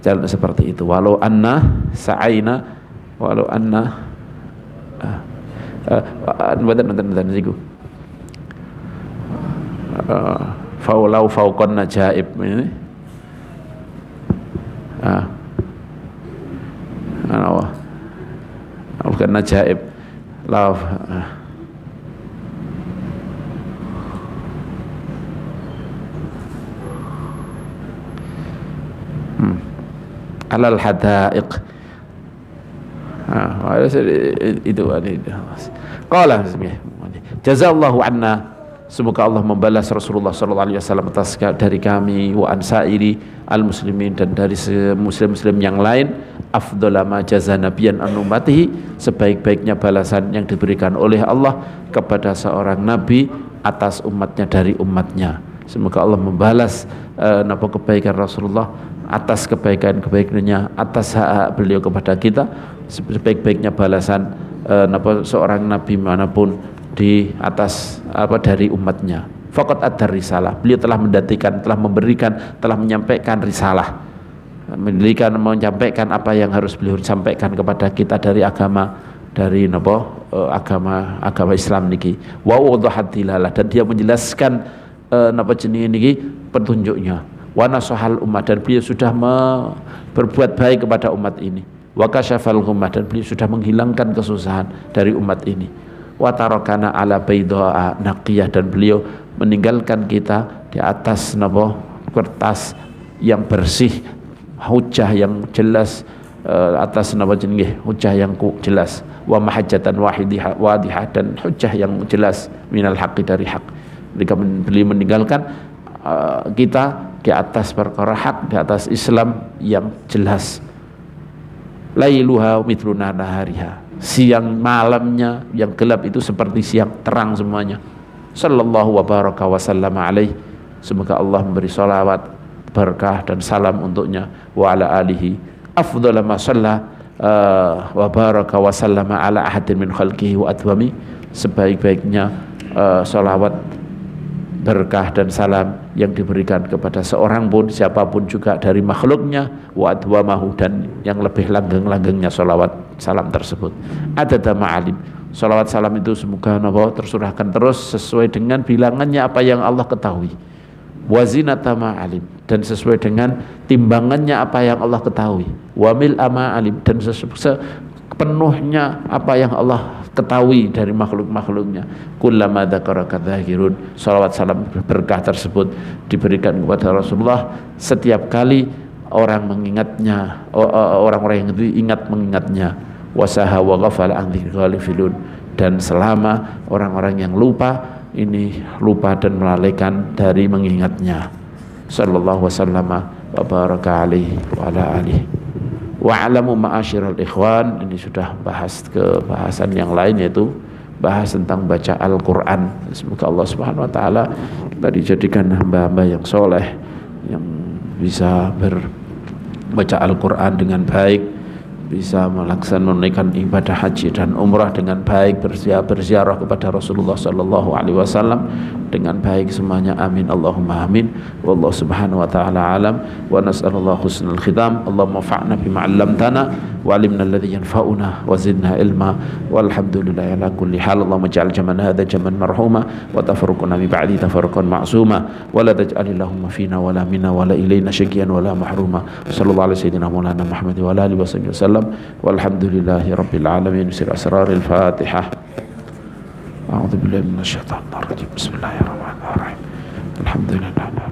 Speaker 1: jalan seperti itu. Walau anna sa'aina, walau anna faulau fauqan najaib ini bukan najaib la alal hadaiq itu qala jazallahu anna, semoga Allah membalas Rasulullah SAW atas dari kami, wa ansairi al muslimin, dan dari muslim-muslim yang lain, afdhala ma jaza nabiyan an ummatihi, sebaik-baiknya balasan yang diberikan oleh Allah kepada seorang nabi atas umatnya dari umatnya. Semoga Allah membalas kebaikan Rasulullah atas kebaikan-kebaikannya, atas hak beliau kepada kita, sebaik-baiknya balasan seorang nabi manapun di atas dari umatnya. Faqad adar risalah, beliau telah memberikan, telah menyampaikan risalah, menyampaikan apa yang harus beliau sampaikan kepada kita dari agama, dari agama Islam niki. Wa wadahat dilalah, dan dia menjelaskan jenis niki petunjuknya. Wa nasahal umat, dan beliau sudah berbuat baik kepada umat ini. Wa kasyafal ghummah, dan beliau sudah menghilangkan kesusahan dari umat ini. Wa tarakana ala baydha'a naqiyah, dan beliau meninggalkan kita di atas kertas yang bersih, hujah yang jelas, atas hujah yang jelas, wa mahajjatan wadihah, dan hujah yang jelas minal haqqi, dari hak. Beliau meninggalkan kita di atas perkara hak, di atas Islam yang jelas. Lailuha mithluna nahariha, siang malamnya yang gelap itu seperti siang terang semuanya. Sallallahu wa baraka wa sallama alaih, semoga Allah memberi salawat, berkah dan salam untuknya. Wa ala alihi afdhala ma shalla wa baraka wa sallama ala ahadin min khalqihi wa adwami, sebaik-baiknya salawat, berkah dan salam yang diberikan kepada seorang pun, siapapun juga dari makhluknya, wa adwamahu, dan yang lebih langgeng-langgengnya salawat salam tersebut. Adada ma'alim, salawat salam itu semoga tersurahkan terus sesuai dengan bilangannya apa yang Allah ketahui. Wazinata ma'alim, dan sesuai dengan timbangannya apa yang Allah ketahui. Wamil ma'alim, dan sepenuhnya apa yang Allah ketahui dari makhluk-makhluknya. Kullama dzakaraka dzakirun, salawat salam berkah tersebut diberikan kepada Rasulullah setiap kali orang mengingatnya, orang-orang yang ingat mengingatnya. Wasaha wa ghafala an dzikrilun, dan selama orang-orang yang lupa dan melalaikan dari mengingatnya. Sallallahu wasallama wa baraka alaihi wa ala alihi. Wa'alamu ma'asyiral ikhwan, ini sudah bahas ke bahasan yang lain, yaitu bahas tentang baca Al-Quran. Semoga Allah Subhanahu wa ta'ala kita dijadikan hamba-hamba yang soleh, yang bisa berbaca Al-Quran dengan baik, bisa menunaikan ibadah haji dan umrah dengan baik, berziarah kepada Rasulullah sallallahu alaihi wasallam dengan baik semuanya. Amin Allahumma amin. Wallahu subhanahu wa ta'ala alam, wa nas'alullah husnul khitam. Allahumma fa'na bima 'allamtana wa 'allimna alladhi yanfa'una wa zidna ilma, walhamdulillahi ala kulli hal. Allahumma ij'al jam'ana hadha jam'an marhuma wa tafarruqana min ba'di tafarruqan ma'suma, wa la taj'al Allahumma fina wa la minna wa la ilayna syaqiyan wa la mahruma. Sallallahu alaihi sayyidina maulana Muhammad wa ala alihi wasallam. Walhamdulillahi rabbil alamin. Sir asraril Fatihah. A'udzu billahi minasyaitonir rajim. Bismillahirrahmanirrahim. Alhamdulillah.